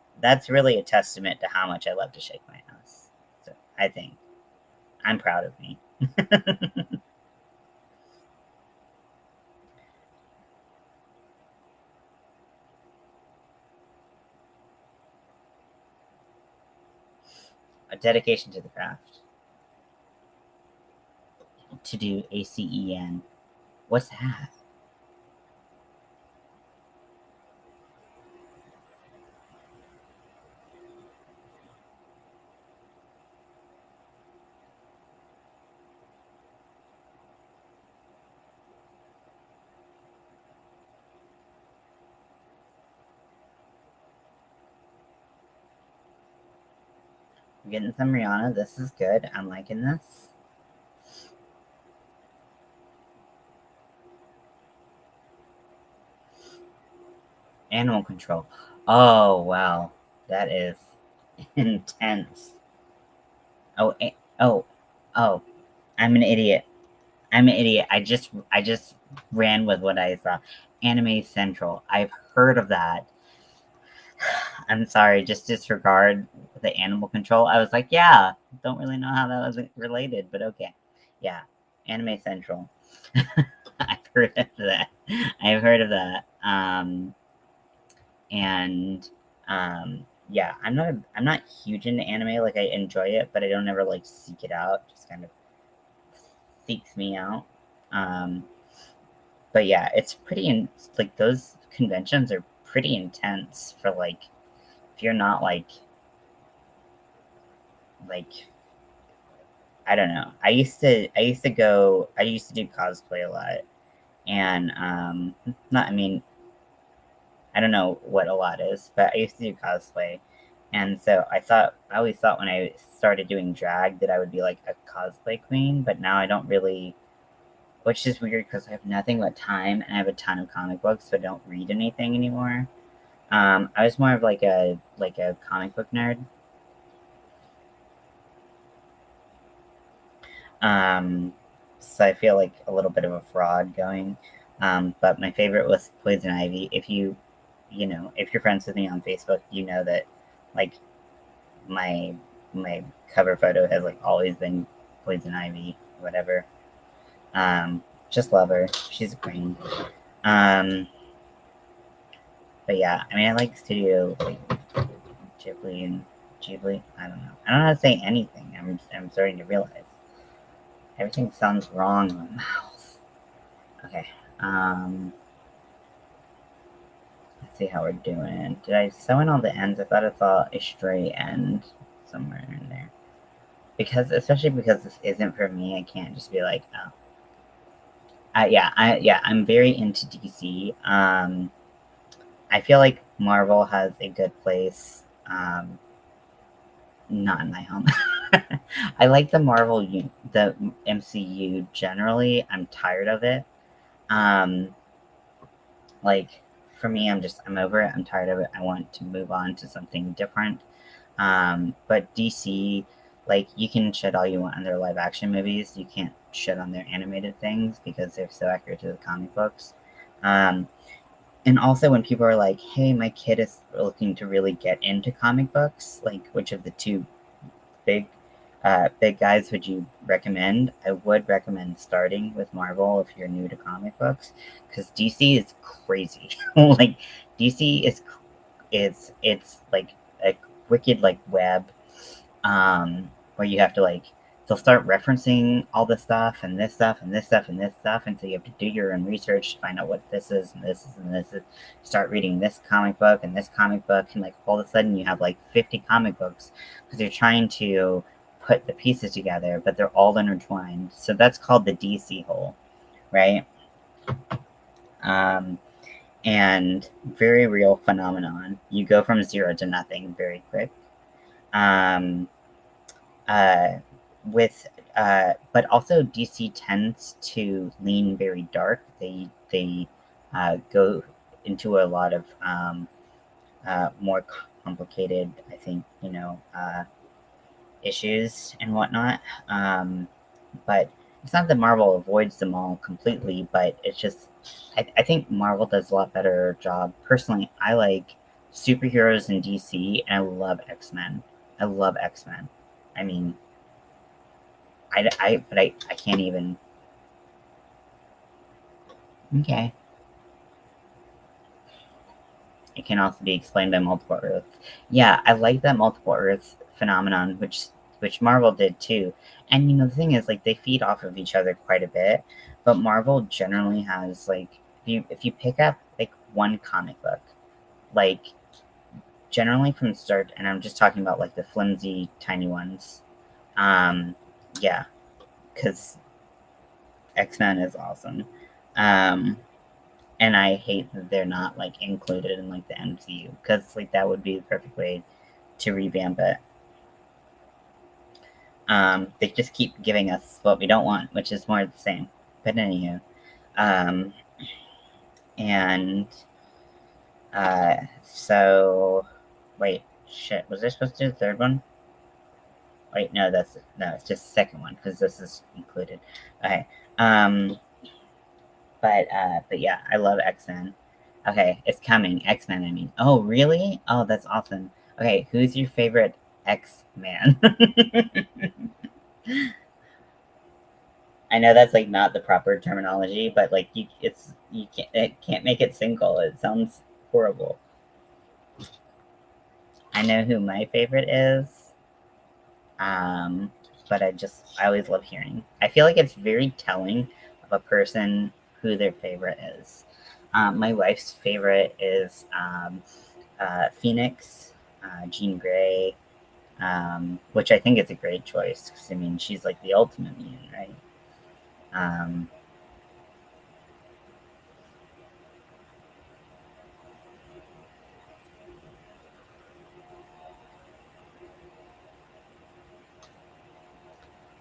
really a testament to how much I love to shake my ass. So I think. I'm proud of me. A dedication to the craft. To do ACEN. What's that? I'm getting some Rihanna. This is good. I'm liking this. Animal control. Oh, wow. That is intense. Oh, oh, oh. I'm an idiot. I'm an idiot. I just ran with what I saw. Anime Central. I've heard of that. I'm sorry, just disregard the animal control. I was like, yeah, don't really know how that was related, but okay. Yeah, Anime Central. I've heard of that. I've heard of that. And yeah, I'm not huge into anime. Like I enjoy it, but I don't ever like seek it out. Just kind of seeks me out. Um, but yeah, it's like those conventions are pretty intense for like if you're not like I don't know. I used to do cosplay a lot. And not I mean, I don't know what a lot is, but I used to do cosplay. And so I always thought when I started doing drag that I would be like a cosplay queen, but now I don't really, which is weird because I have nothing but time and I have a ton of comic books, so I don't read anything anymore. I was more of like a comic book nerd. Um, so I feel like a little bit of a fraud going. But my favorite was Poison Ivy. If you're friends with me on Facebook, you know that like my my cover photo has like always been Poison Ivy, whatever. Just love her. She's a queen. Um, but yeah, I mean, I like Studio like Ghibli and Ghibli. I don't know. I don't know how to say anything. I'm starting to realize everything sounds wrong in my mouth. Okay. Let's see how we're doing. Did I sew in all the ends? I thought I saw a stray end somewhere in there. Especially because this isn't for me, I can't just be like, oh. Yeah, I'm very into DC. I feel like Marvel has a good place. Not in my home. I like the MCU generally. I'm tired of it. Um, like for me, I'm over it. I'm tired of it. I want to move on to something different. But DC, like you can shit all you want on their live action movies. You can't shit on their animated things because they're so accurate to the comic books. Um, and also when people are like, "Hey, my kid is looking to really get into comic books," like which of the two big big guys would you recommend? I would recommend starting with Marvel if you're new to comic books, because DC is crazy. Like DC is it's like a wicked like web, where you have to like they'll start referencing all the stuff and this stuff and this stuff and this stuff, and so you have to do your own research to find out what this is and this is and this is. Start reading this comic book and this comic book, and like all of a sudden you have like 50 comic books because you're trying to put the pieces together, but they're all intertwined. So that's called the DC hole, right? Um, and very real phenomenon. You go from zero to nothing very quick. Um, uh, but also DC tends to lean very dark. They go into a lot of more complicated, I think, issues and whatnot. But it's not that Marvel avoids them all completely, but it's just I think Marvel does a lot better job. Personally, I like superheroes in DC, and I love X Men. I love X Men. I mean, I can't even. Okay. It can also be explained by multiple Earths. Yeah, I like that multiple Earths phenomenon, which Marvel did too. And the thing is, like, they feed off of each other quite a bit, but Marvel generally has like, if you pick up like one comic book, like generally from the start, and I'm just talking about like the flimsy tiny ones. Yeah, because X-Men is awesome. Um, and I hate that they're not like included in like the MCU, because like that would be the perfect way to revamp it. They just keep giving us what we don't want, which is more of the same. But anywho, um, and so wait, shit, was I supposed to do the third one? Wait, no, it's just the second one because this is included. Okay, um, but yeah, I love X-Men. Okay, it's coming. X-Men, I mean. Oh, really? Oh, that's awesome. Okay, who's your favorite X-Man? I know that's like not the proper terminology, but like you can't make it single. It sounds horrible. I know who my favorite is, um, but I always love hearing. I feel like it's very telling of a person who their favorite is. My wife's favorite is Phoenix, Jean Grey, which I think is a great choice because I mean she's like the ultimate mutant, right? Um,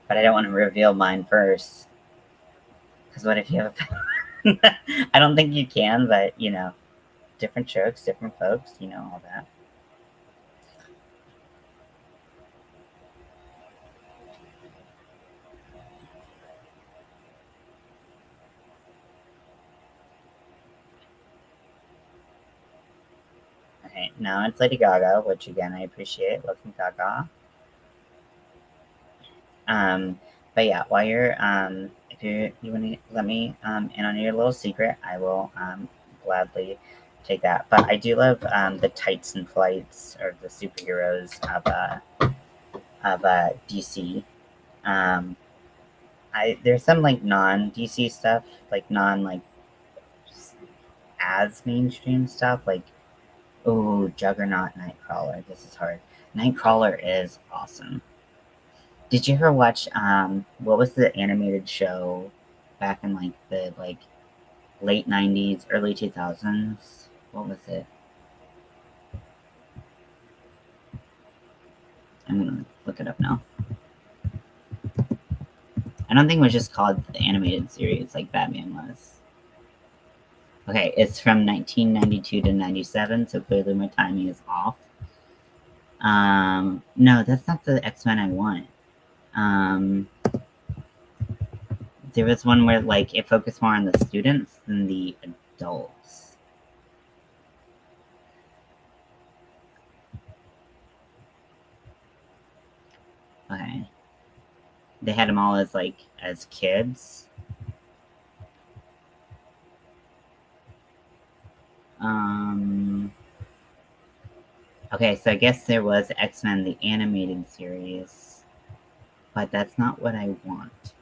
but I don't want to reveal mine first because what if you have a I don't think you can, but different strokes, different folks, all that. Okay, now it's Lady Gaga, which again I appreciate. Love from Gaga. Um, but yeah, while if you want to let me in on your little secret, I will gladly take that. But I do love the tights and flights or the superheroes of DC. Um, I there's some like non DC stuff, like non like as mainstream stuff, like oh Juggernaut Nightcrawler. This is hard. Nightcrawler is awesome. Did you ever watch what was the animated show back in like the late 90s, early 2000s? What was it? I'm gonna look it up now. I don't think it was just called the animated series like Batman was. Okay, it's from 1992 to 97, so clearly my timing is off. No, that's not the X-Men I want. Um, there was one where like it focused more on the students than the adults. Okay. They had them all as like as kids. Um okay, so I guess there was X-Men the animated series, but that's not what I want.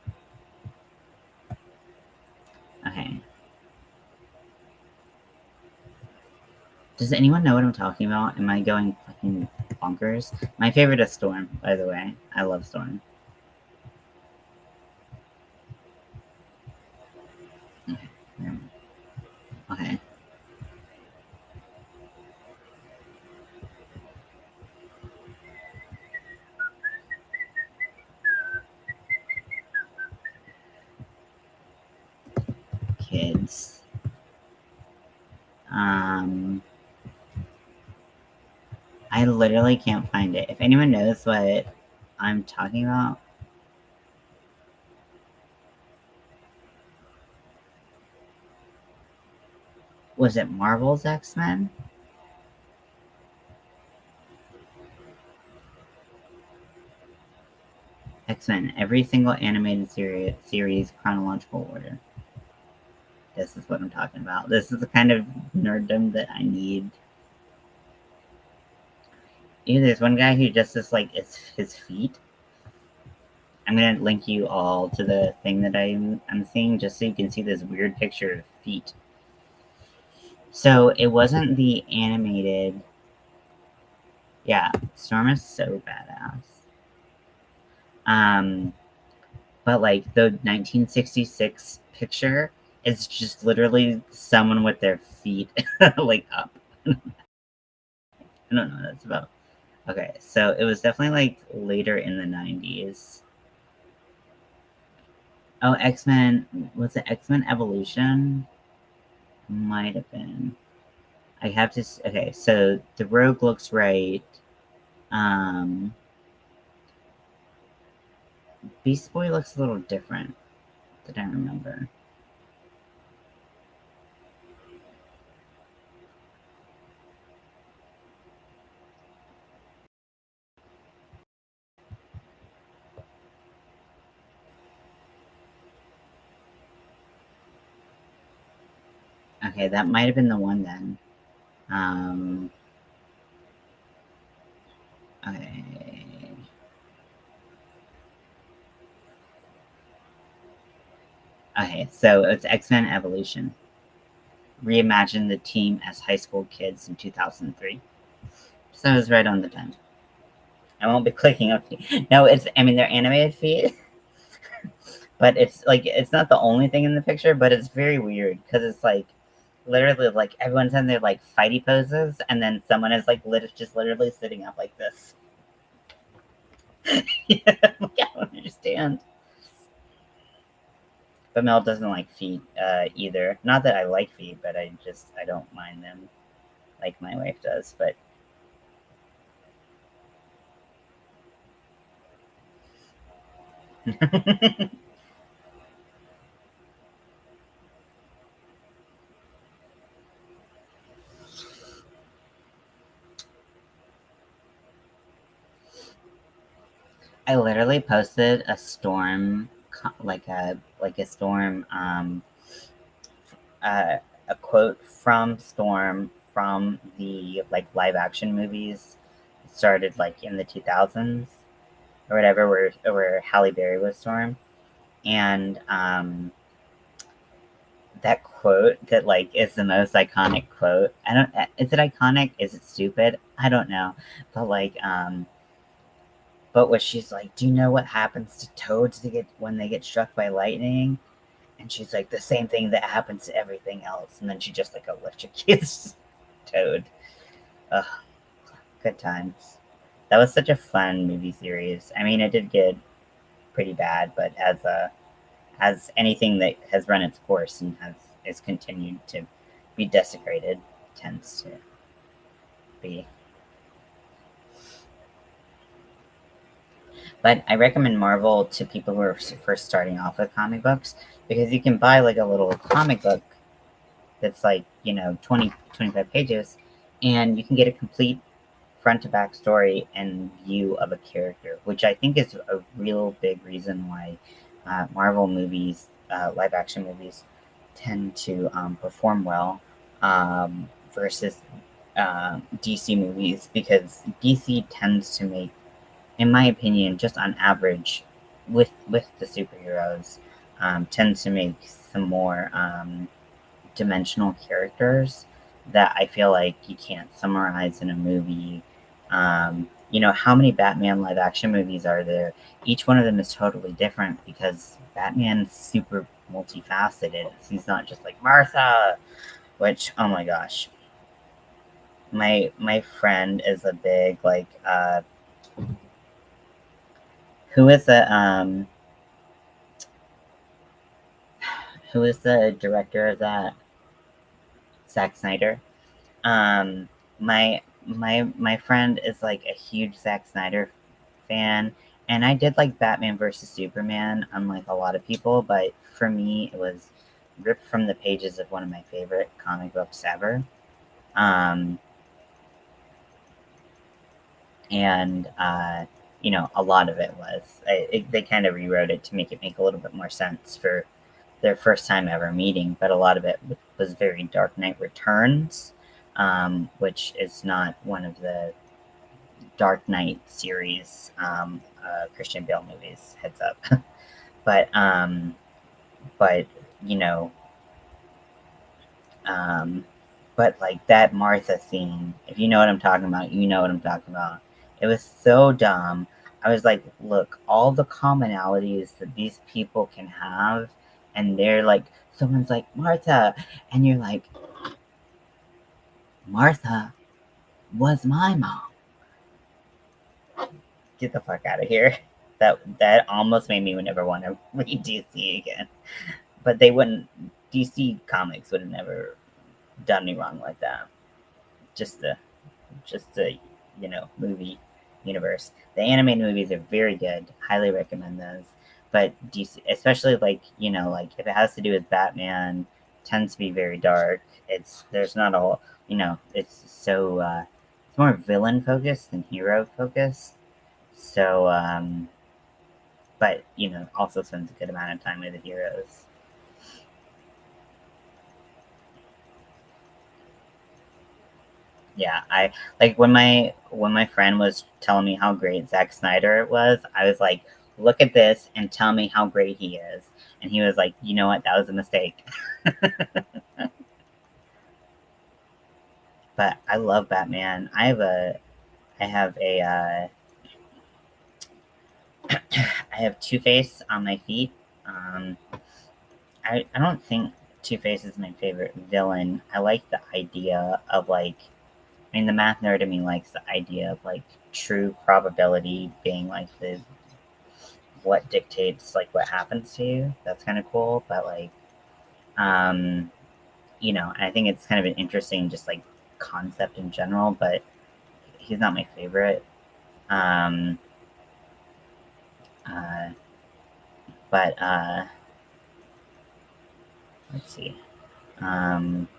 Okay. Does anyone know what I'm talking about? Am I going fucking bonkers? My favorite is Storm, by the way. I love Storm. Okay. Okay. Kids. Um I literally can't find it. If anyone knows what I'm talking about, was it Marvel's X-Men? X-Men, every single animated series chronological order. This is what I'm talking about. This is the kind of nerddom that I need. There's one guy who just is like, it's his feet. I'm gonna link you all to the thing that I'm seeing just so you can see this weird picture of feet. So it wasn't the animated. Yeah, Storm is so badass. But like the 1966 picture is just literally someone with their feet like up. I don't know what that's about. Okay, so it was definitely like later in the 90s. Oh, X-Men. Was it X-Men Evolution? Might have been. I have to. Okay, so the Rogue looks right. Um, Beast Boy looks a little different than I remember. Okay, that might have been the one then. Um, okay. Okay, so it's X-Men Evolution. Reimagine the team as high school kids in 2003. So it was right on the time. I won't be clicking on feet. No, I mean, they're animated feet, but it's like, it's not the only thing in the picture, but it's very weird because it's like, literally, like, everyone's in their, like, fighty poses, and then someone is, like, just literally sitting up like this. Yeah, I don't understand. But Mel doesn't like feet either. Not that I like feet, but I don't mind them like my wife does. But I literally posted a storm, like a storm, uh, a quote from Storm from the like live action movies. It started like in the 2000s or whatever, where Halle Berry was Storm, and that quote that like is the most iconic quote. I don't. Is it iconic? Is it stupid? I don't know. But like, but what she's like, do you know what happens to toads when they get struck by lightning? And she's like, the same thing that happens to everything else. And then she just like electrocutes Toad. Ugh, good times. That was such a fun movie series. I mean, it did get pretty bad, but as anything that has run its course and has continued to be desecrated tends to be. But I recommend Marvel to people who are first starting off with comic books because you can buy like a little comic book that's like, 20, 25 pages, and you can get a complete front to back story and view of a character, which I think is a real big reason why Marvel movies, live action movies, tend to perform well versus DC movies, because DC tends to make, in my opinion, just on average, with the superheroes, tends to make some more dimensional characters that I feel like you can't summarize in a movie. How many Batman live action movies are there? Each one of them is totally different because Batman's super multifaceted. He's not just like Martha, which, oh my gosh. My friend is a big like who is the who is the director of that? Zack Snyder. Um, my friend is like a huge Zack Snyder fan, and I did like Batman versus Superman, unlike a lot of people. But for me, it was ripped from the pages of one of my favorite comic books ever. Um, and a lot of it was. They kind of rewrote it to make it make a little bit more sense for their first time ever meeting, but a lot of it was very Dark Knight Returns, which is not one of the Dark Knight series Christian Bale movies. Heads up, but but you know, um, but like that Martha scene, if you know what I'm talking about, you know what I'm talking about. It was so dumb. I was like, look, all the commonalities that these people can have, and they're like, someone's like, Martha, and you're like, Martha was my mom. Get the fuck out of here. That almost made me never want to read DC again. But they wouldn't. DC Comics would have never done me wrong like that. Just the movie universe. The animated movies are very good. Highly recommend those. But DC, especially like if it has to do with Batman, tends to be very dark. There's not a it's so it's more villain focused than hero focused. So but also spends a good amount of time with the heroes. Yeah, I like when my friend was telling me how great Zack Snyder was, I was like, look at this and tell me how great he is. And he was like, you know what, that was a mistake. But I love Batman. I have Two-Face on my feet. Um, I don't think Two-Face is my favorite villain. I like the idea of the math nerd in me likes the idea of true probability being the what dictates what happens to you. That's kind of cool, but um, I think it's kind of an interesting just concept in general. But he's not my favorite. Um, uh, but let's see. Um,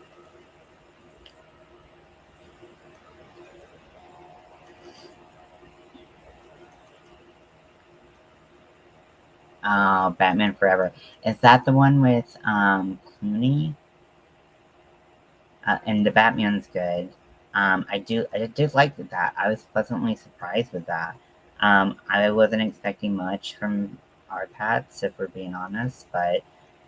Batman Forever. Is that the one with Clooney? And the Batman's good. I did like that. I was pleasantly surprised with that. I wasn't expecting much from our Pats, if we're being honest, but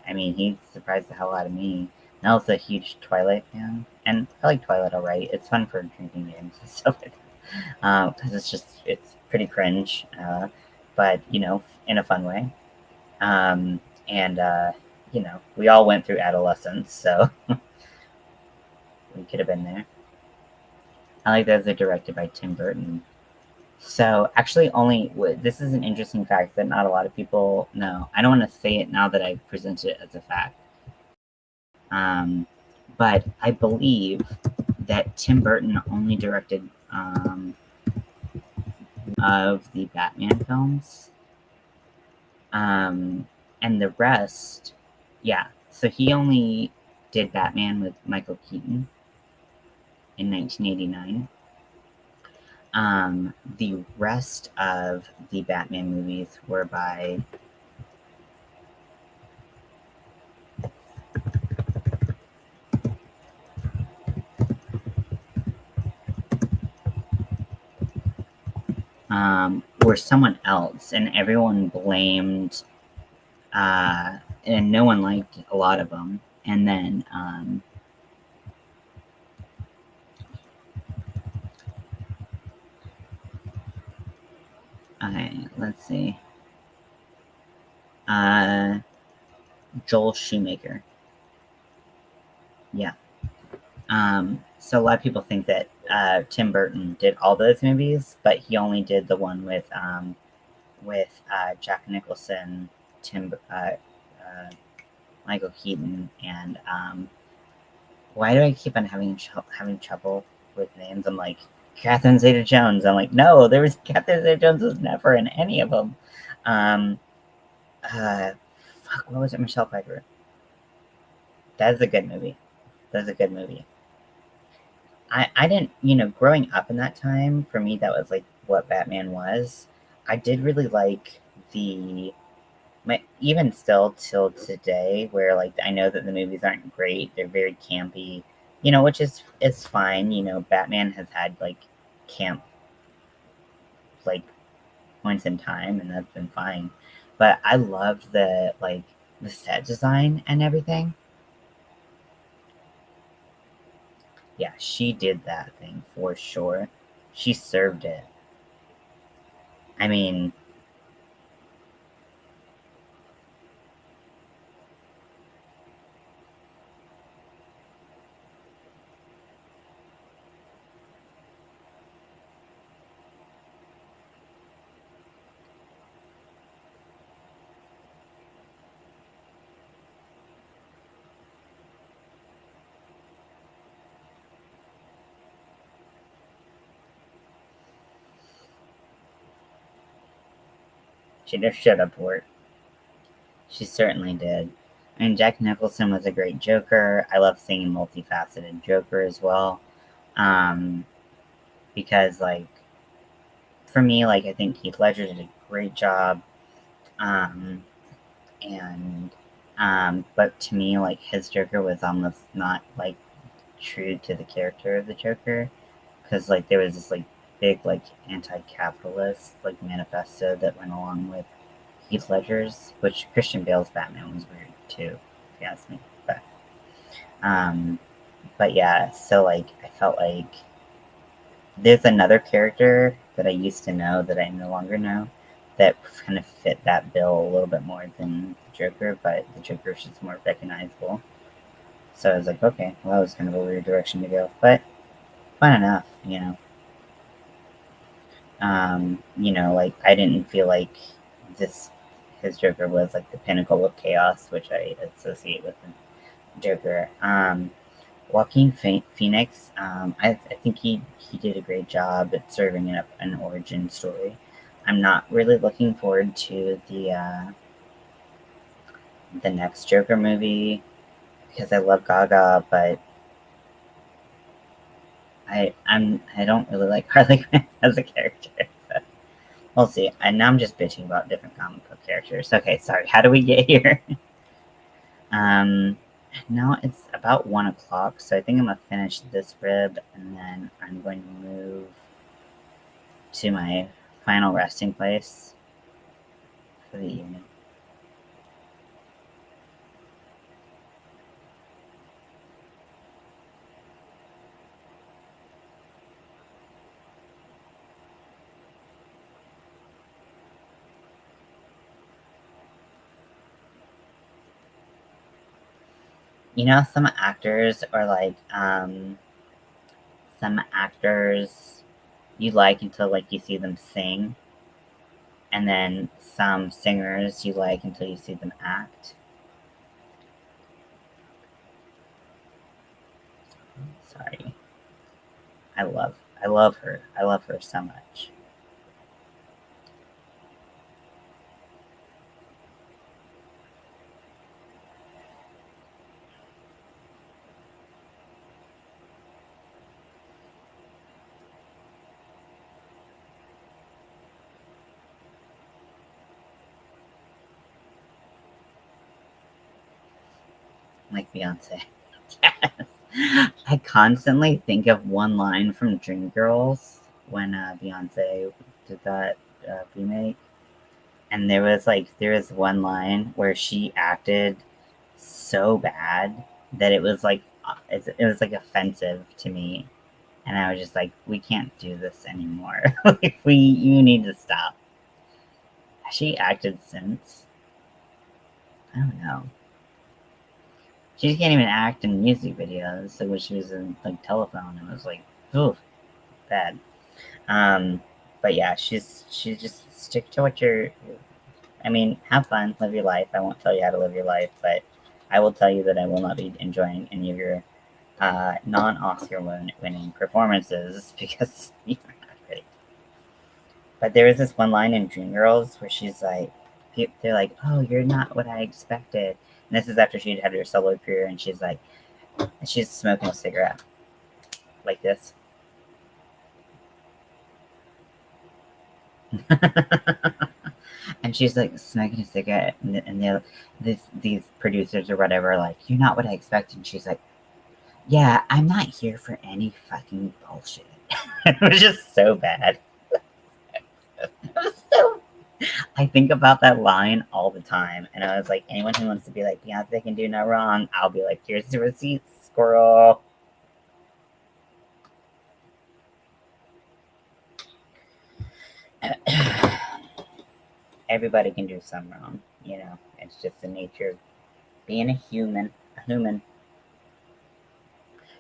I mean, he surprised the hell out of me. And I was a huge Twilight fan, and I like Twilight alright. It's fun for drinking games and stuff like that. Because it's pretty cringe, but in a fun way. And we all went through adolescence, so we could have been there. I like that they're directed by Tim Burton. So actually, this is an interesting fact that not a lot of people know. I don't want to say it now that I present it as a fact, but I believe that Tim Burton only directed of the Batman films, and the rest, yeah. So he only did Batman with Michael Keaton in 1989. The rest of the Batman movies were by were someone else, and everyone blamed, and no one liked a lot of them. And then let's see, Joel Shoemaker. Yeah. So a lot of people think that Tim Burton did all those movies, but he only did the one with Jack Nicholson, Michael Keaton, and why do I keep on having trouble with names? I'm like Catherine Zeta-Jones. I'm like, no, Catherine Zeta-Jones was never in any of them. Um, uh, Fuck, what was it? Michelle Pfeiffer. That's a good movie. That's a good movie. I didn't, growing up in that time, for me, that was what Batman was. I did really like the even still till today, where like I know that the movies aren't great, they're very campy, which is it's fine. Batman has had like camp like points in time, and that's been fine. But I loved the set design and everything. Yeah, she did that thing for sure. She served it. I mean, she just showed up to work. She certainly did. I mean, Jack Nicholson was a great Joker. I love seeing a multifaceted Joker as well. Um, because, like, for me, like, I think Heath Ledger did a great job. Um, and, but to me, like, his Joker was almost not, like, true to the character of the Joker. Because, like, there was this, like, big, like, anti capitalist, like, manifesto that went along with Heath Ledger's, which Christian Bale's Batman was weird too, if you ask me. Um, but yeah, so like I felt like there's another character that I used to know that I no longer know that kind of fit that bill a little bit more than the Joker, but the Joker is just more recognizable. So I was like, okay, well that was kind of a weird direction to go, but fun enough. Like I didn't feel like this his Joker was like the pinnacle of chaos, which I associate with the Joker. Joaquin Phoenix, I think he did a great job at serving up an origin story. I'm not really looking forward to the next Joker movie because I love Gaga, but I don't really like Harley Quinn as a character. So we'll see. And now I'm just bitching about different comic book characters. Okay, sorry. How do we get here? um, Now it's about 1 o'clock, so I think I'm gonna finish this rib and then I'm going to move to my final resting place for the evening. Some actors are like, some actors you like until like you see them sing, and then some singers you like until you see them act. Sorry, I love her. I love her so much. Like Beyonce. Yes. I constantly think of one line from Dreamgirls when Beyonce did that remake, and there was one line where she acted so bad that it was like offensive to me, and I was just like, we can't do this anymore. Like you need to stop. Has she acted since? I don't know. She can't even act in music videos. So when she was in like Telephone, it was like, ooh, bad. Um, but yeah, she just stick to what you're. I mean, have fun, live your life. I won't tell you how to live your life, but I will tell you that I will not be enjoying any of your non-Oscar winning performances because you're not great. But there is this one line in Dreamgirls where she's like, they're like, "Oh, you're not what I expected." And this is after she'd had her solo career, and she's like, she's smoking a cigarette like this. And she's like smoking a cigarette, and these producers or whatever are like, "You're not what I expected." And she's like, "Yeah, I'm not here for any fucking bullshit." It was just so bad. It was so. I think about that line all the time, and I was like, anyone who wants to be like Beyonce can do no wrong, I'll be like, here's the receipts, squirrel. Everybody can do some wrong, you know. It's just the nature of being a human. A human.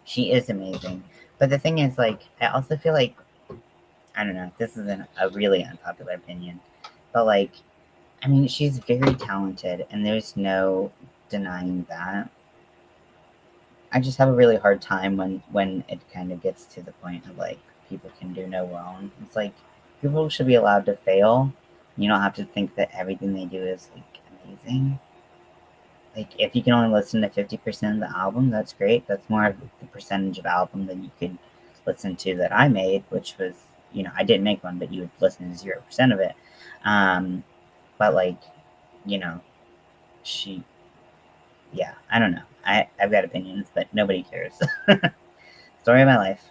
She is amazing, but the thing is, like, I also feel like I don't know. This is a really unpopular opinion, but like, I mean, she's very talented, and there's no denying that. I just have a really hard time when it kind of gets to the point of like people can do no wrong. It's like people should be allowed to fail. You don't have to think that everything they do is like amazing. Like if you can only listen to 50% of the album, that's great. That's more of the percentage of album that you could listen to that I made, which was, you know, I didn't make one, but you would listen to 0% of it. Um, but like, you know, she, yeah, I don't know. I've got opinions, but nobody cares. Story of my life.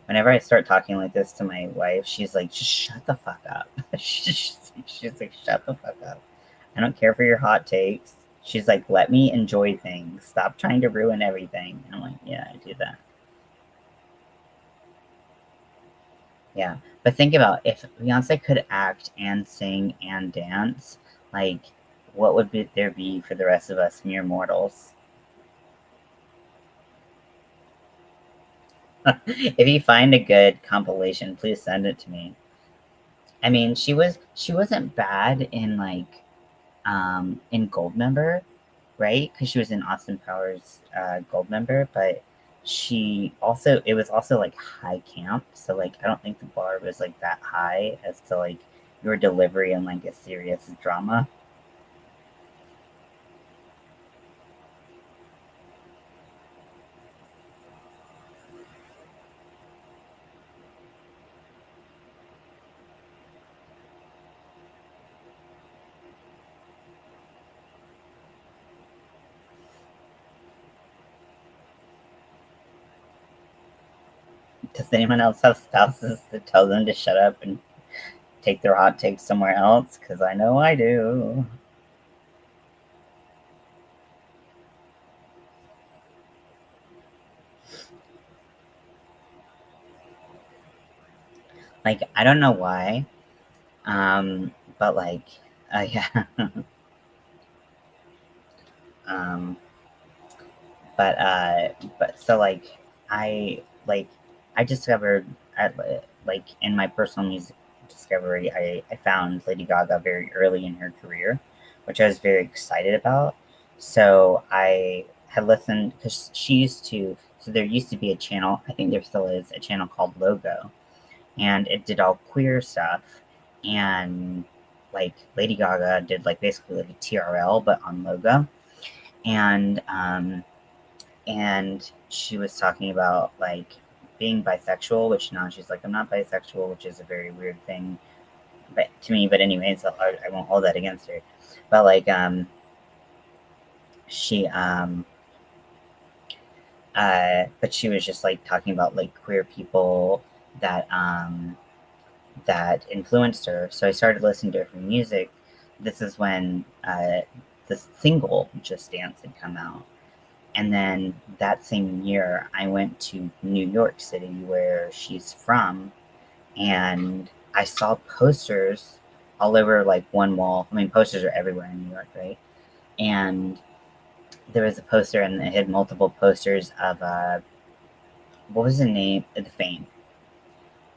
Whenever I start talking like this to my wife, she's like, just shut the fuck up. She's like, shut the fuck up. I don't care for your hot takes. She's like, let me enjoy things. Stop trying to ruin everything. And I'm like, yeah, I do that. Yeah. But think about if Beyonce could act and sing and dance, like, what would there be for the rest of us mere mortals? If you find a good compilation, please send it to me. I mean, she wasn't bad in Goldmember, right? Because she was in Austin Powers Goldmember, but she also it was also like high camp, so like I don't think the bar was like that high as to like your delivery in like a serious drama. Does anyone else have spouses that tell them to shut up and take their hot takes somewhere else? Because I know I do. Like I don't know why, but like, yeah, um, but so I like I discovered at like in my personal music discovery, I found Lady Gaga very early in her career, which I was very excited about. So I had listened because she used to. So there used to be a channel. I think there still is a channel called Logo, and it did all queer stuff. And like Lady Gaga did like basically like a TRL, but on Logo, and and she was talking about like being bisexual, which now she's like, I'm not bisexual, which is a very weird thing, but to me. But anyways, I won't hold that against her. But like, she but she was just like talking about like queer people that that influenced her. So I started listening to her music. This is when the single "Just Dance" had come out. And then that same year, I went to New York City, where she's from, and I saw posters all over like one wall. I mean, posters are everywhere in New York, right? And there was a poster, and it had multiple posters of what was the name of the Fame.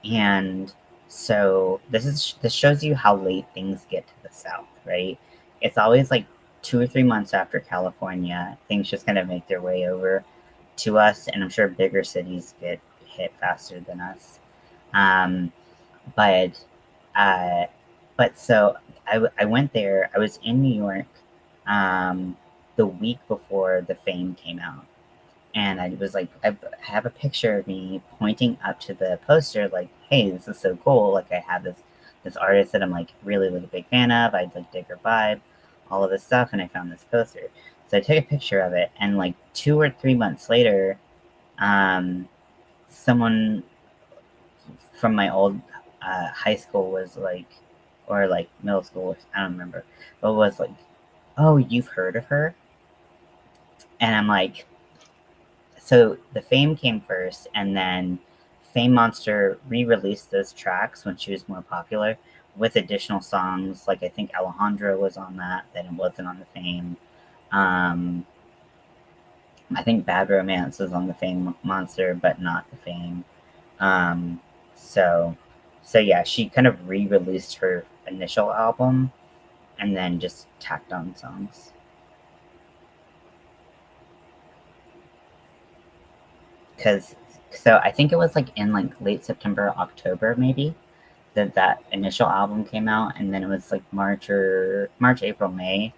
And so this shows you how late things get to the South, right? It's always like 2 or 3 months after California, things just kind of make their way over to us, and I'm sure bigger cities get hit faster than us. Um, but uh, but so I went there. I was in New York the week before the Fame came out, and I was like, I have a picture of me pointing up to the poster, like, "Hey, this is so cool!" Like I have this this artist that I'm like really a big fan of. I like dig her vibe, all of this stuff, and I found this poster. So I took a picture of it, and like 2 or 3 months later, someone from my old high school was like, or like middle school, I don't remember, but was like, "Oh, you've heard of her?" And I'm like, so the Fame came first, and then Fame Monster re-released those tracks when she was more popular with additional songs. Like I think Alejandro was on that, then it wasn't on the Fame. Um, I think Bad Romance was on the Fame Monster, but not the Fame. Um, so, so yeah, she kind of re-released her initial album and then just tacked on songs. Because, so I think it was like in like late September, October, maybe that initial album came out, and then it was like March, April, May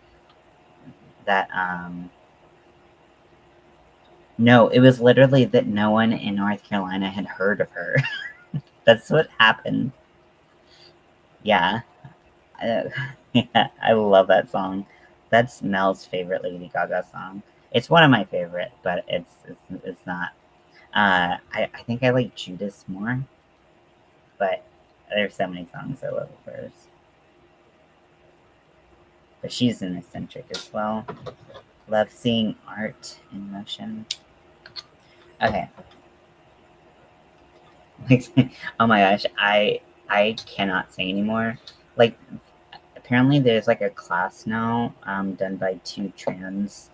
that no, it was literally that no one in North Carolina had heard of her. That's what happened. Yeah. Uh, yeah, I love that song. That's Mel's favorite Lady Gaga song. It's one of my favorite, but it's not. I think I like Judas more, but there's so many songs I love of hers. But she's an eccentric as well. Love seeing art in motion. Okay. Oh my gosh, I cannot sing anymore. Like apparently there's like a class now done by two trans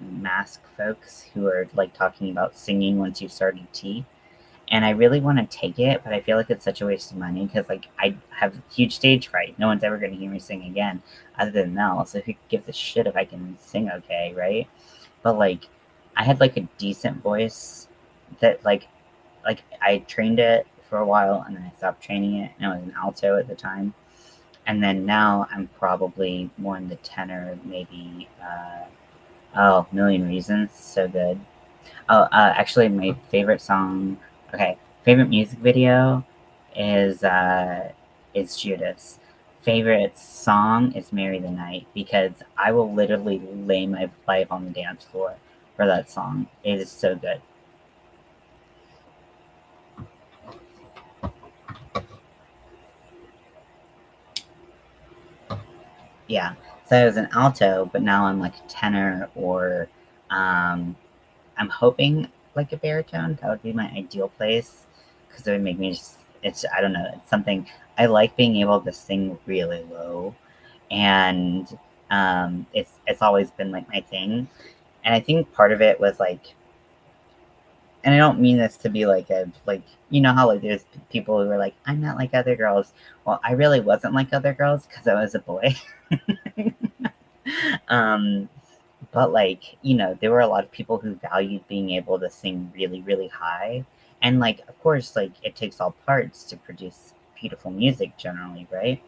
mask folks who are like talking about singing once you've started T. And I really want to take it, but I feel like it's such a waste of money because like I have huge stage fright. No one's ever going to hear me sing again other than Mel. So who gives a shit if I can sing okay, right? But like I had like a decent voice that like I trained it for a while and then I stopped training it, and I was an alto at the time. And then now I'm probably more in the tenor, maybe Million Reasons, so good. Oh, actually my favorite song, okay, favorite music video is Judas. Favorite song is Marry the Night because I will literally lay my life on the dance floor for that song. It is so good. Yeah. So I was an alto, but now I'm like a tenor or um, I'm hoping like a baritone. That would be my ideal place because it would make me just, it's, I don't know, it's something I like being able to sing really low. And it's always been like my thing. And I think part of it was like, and I don't mean this to be like a, like, you know how like there's people who are like, I'm not like other girls. Well, I really wasn't like other girls because I was a boy. um, but like, you know, there were a lot of people who valued being able to sing really, really high. And like, of course, like it takes all parts to produce beautiful music generally, right?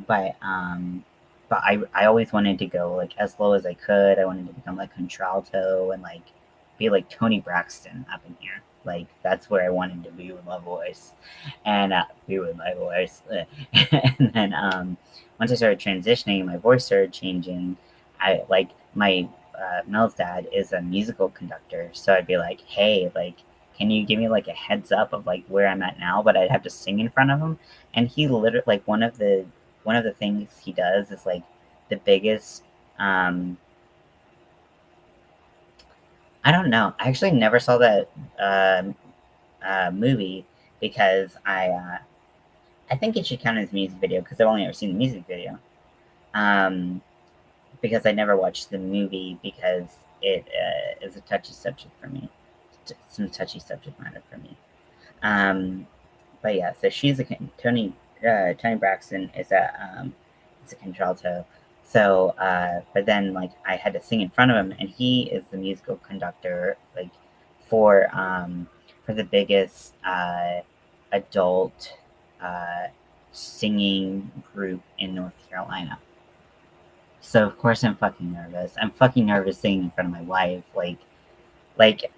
But I always wanted to go like as low as I could. I wanted to become like contralto and like be like Tony Braxton up in here. Like that's where I wanted to be with my voice, and be with my voice. And then once I started transitioning, my voice started changing. I like my Mel's dad is a musical conductor, so I'd be like, hey, like, can you give me like a heads up of like where I'm at now? But I'd have to sing in front of him, and he literally like one of the things he does is like the biggest I don't know. I actually never saw that movie because I think it should count as a music video because I've only ever seen the music video. Um, because I never watched the movie because it is a touchy subject for me. Some touchy subject matter for me. Um, but yeah, so she's a Tony Braxton is a contralto. So, but then like I had to sing in front of him, and he is the musical conductor like for the biggest adult uh, singing group in North Carolina. So of course I'm fucking nervous. I'm fucking nervous singing in front of my wife, like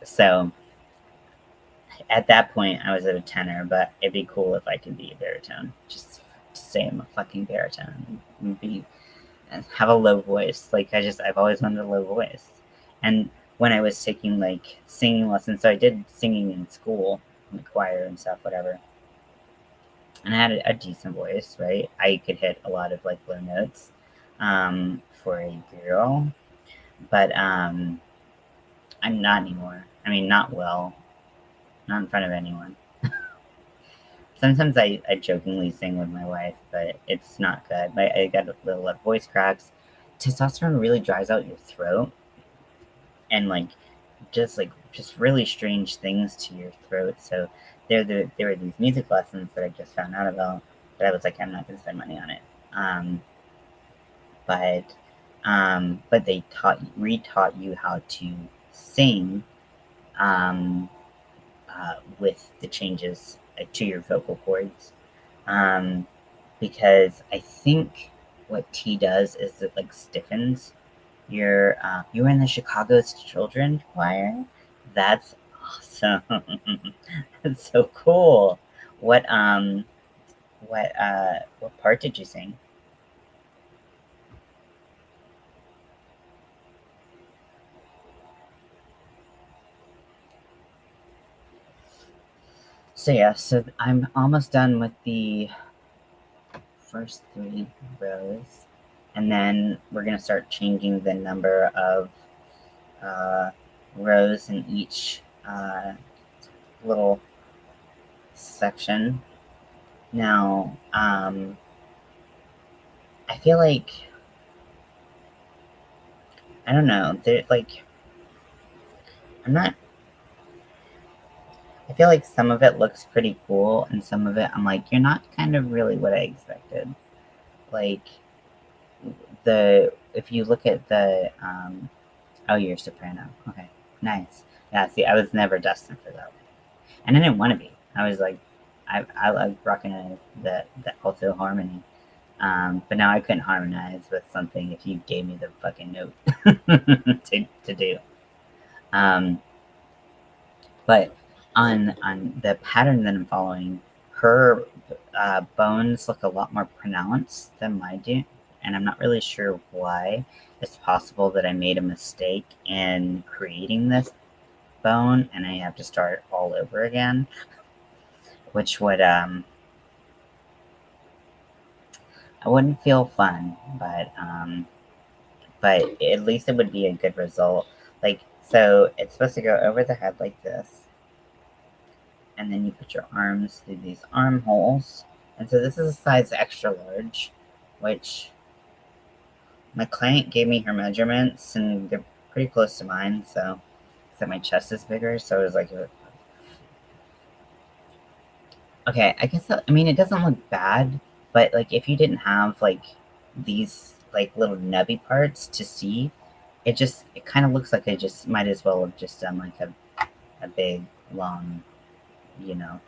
so At that point, I was at a tenor, but it'd be cool if I could be a baritone. Just to say I'm a fucking baritone and have a low voice. Like I've always wanted a low voice. And when I was taking like singing lessons, so I did singing in school, in the choir and stuff, whatever. And I had a decent voice, right? I could hit a lot of like low notes for a girl, but I'm not anymore. I mean, not well, not in front of anyone. Sometimes I jokingly sing with my wife, but it's not good. I got a little voice cracks. Testosterone really dries out your throat and just really strange things to your throat. So there were these music lessons that I just found out about that I was like, I'm not gonna spend money on it. Um, but but they retaught you how to sing with the changes to your vocal cords. Um, because I think what tea does is it like stiffens you were in the Chicago Children's Choir. That's awesome. That's so cool. What um what part did you sing? So yeah, so I'm almost done with the first 3 rows, and then we're gonna start changing the number of uh, rows in each little section. Now, I feel like I don't know. They're like I'm not. I feel like some of it looks pretty cool, and some of it I'm like, you're not kind of really what I expected. Like the if you look at the oh, you're soprano. Okay, nice. Yeah, see, I was never destined for that, and I didn't want to be. I was like, I like rocking the alto harmony. But now I couldn't harmonize with something if you gave me the fucking note to do. Um, but on the pattern that I'm following, her bones look a lot more pronounced than mine do, and I'm not really sure why. It's possible that I made a mistake in creating this bone, and I have to start all over again, which would I wouldn't feel fun, but at least it would be a good result. Like so, it's supposed to go over the head like this, and then you put your arms through these armholes. And so this is a size extra large, which my client gave me her measurements, and they're pretty close to mine. So, except my chest is bigger, so it was like, okay, I guess I mean it doesn't look bad, but like if you didn't have like these like little nubby parts to see, it kind of looks like I just might as well have just done like a big long, you know,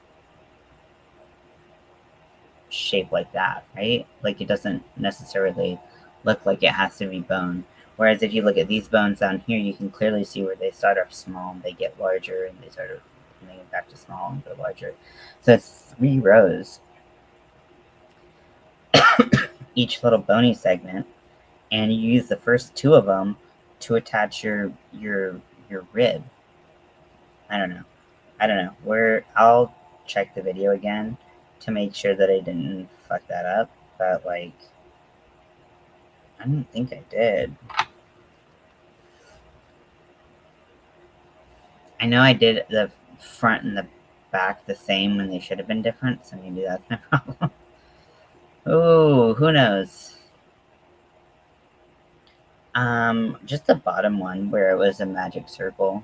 shape like that, right? Like it doesn't necessarily look like it has to be bone. Whereas if you look at these bones down here, you can clearly see where they start off small and they get larger, and they get back to small and go larger. So it's 3 rows, each little bony segment, and you use the first 2 of them to attach your rib. I don't know. I don't know. I'll check the video again to make sure that I didn't fuck that up. But like, I don't think I did. I know I did the front and the back the same when they should have been different, so maybe that's my problem. Oh, who knows? Just the bottom one where it was a magic circle.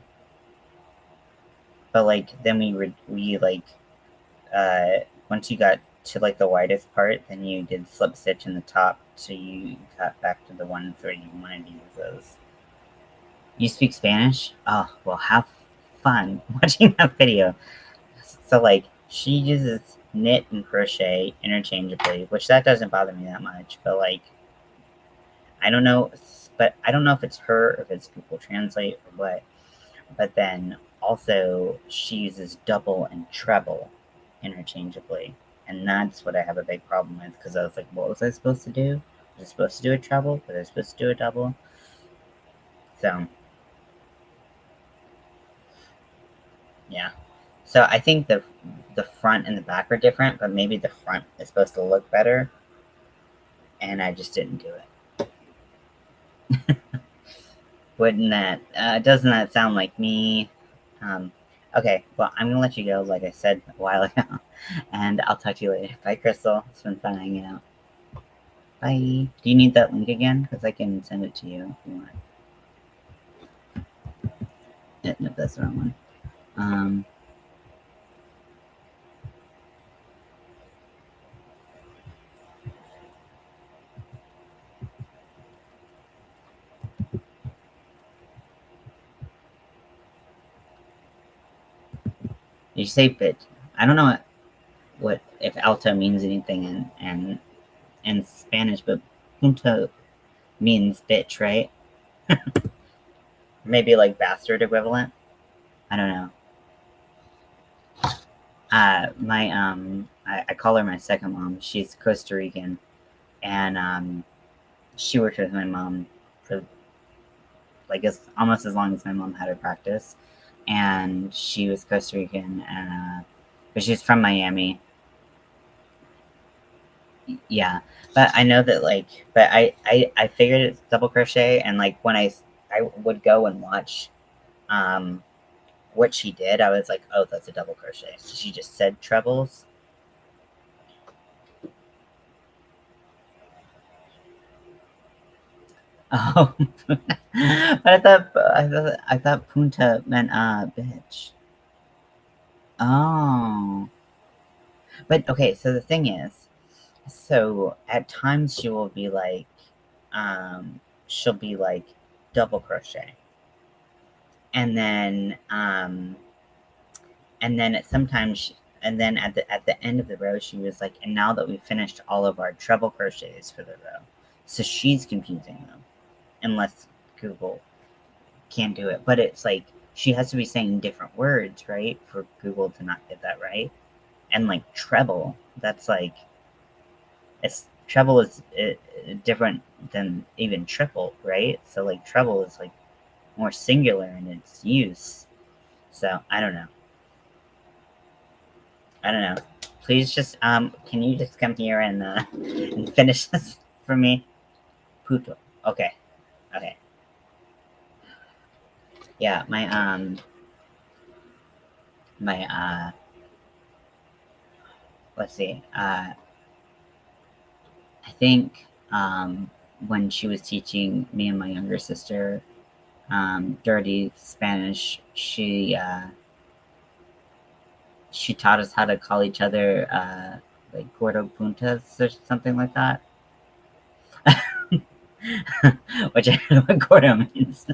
But like then we like once you got to like the widest part, then you did slip stitch in the top, so you got back to the ones where you wanted to use those. You speak Spanish? Oh, well, have fun watching that video. So like she uses knit and crochet interchangeably, which that doesn't bother me that much, but like I don't know, but I don't know if it's her or if it's Google Translate or what. But then also she uses double and treble interchangeably. And that's what I have a big problem with, because I was like, what was I supposed to do? Was I supposed to do a treble? Was I supposed to do a double? So, yeah. So I think the front and the back are different, but maybe the front is supposed to look better, and I just didn't do it. Wouldn't that, doesn't that sound like me? Um, okay, well, I'm gonna let you go, like I said a while ago, and I'll talk to you later. Bye, Crystal. It's been fun hanging out. Bye. Do you need that link again? Because I can send it to you if you want. No, that's the wrong one. Um, you say bit. I don't know what if alto means anything in Spanish, but punto means bitch, right? Maybe like bastard equivalent. I don't know. I call her my second mom. She's Costa Rican, and she worked with my mom for like almost as long as my mom had her practice, and she was Costa Rican, and but she's from Miami. Yeah, but I know that but I figured it's double crochet, and like when I would go and watch um what she did, I was like, oh, that's a double crochet. So she just said trebles. Oh, but I thought punta meant bitch. Oh, but okay. So the thing is, so at times she'll be like double crochet, and then and then at the end of the row she was like, and now that we've finished all of our treble crochets for the row, so she's confusing them unless Google can't do it. But it's like she has to be saying different words, right, for Google to not get that right. And like treble, that's like it's treble is different than even triple, right? So like treble is like more singular in its use. So I don't know. I don't know. Please just can you just come here and finish this for me? Puto. Okay. Okay. Yeah, my let's see. I think when she was teaching me and my younger sister dirty Spanish, she taught us how to call each other like gordo puntas or something like that. Which I don't know what gordo means.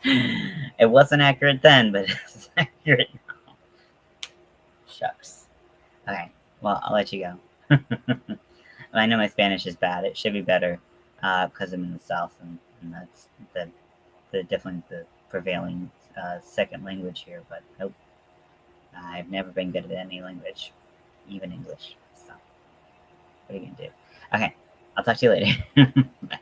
It wasn't accurate then, but it's accurate now. Shucks. Okay, well, I'll let you go. I know my Spanish is bad. It should be better because I'm in the South, and that's definitely the prevailing second language here. But nope, I've never been good at any language, even English. So, what are you gonna do? Okay, I'll talk to you later. Bye.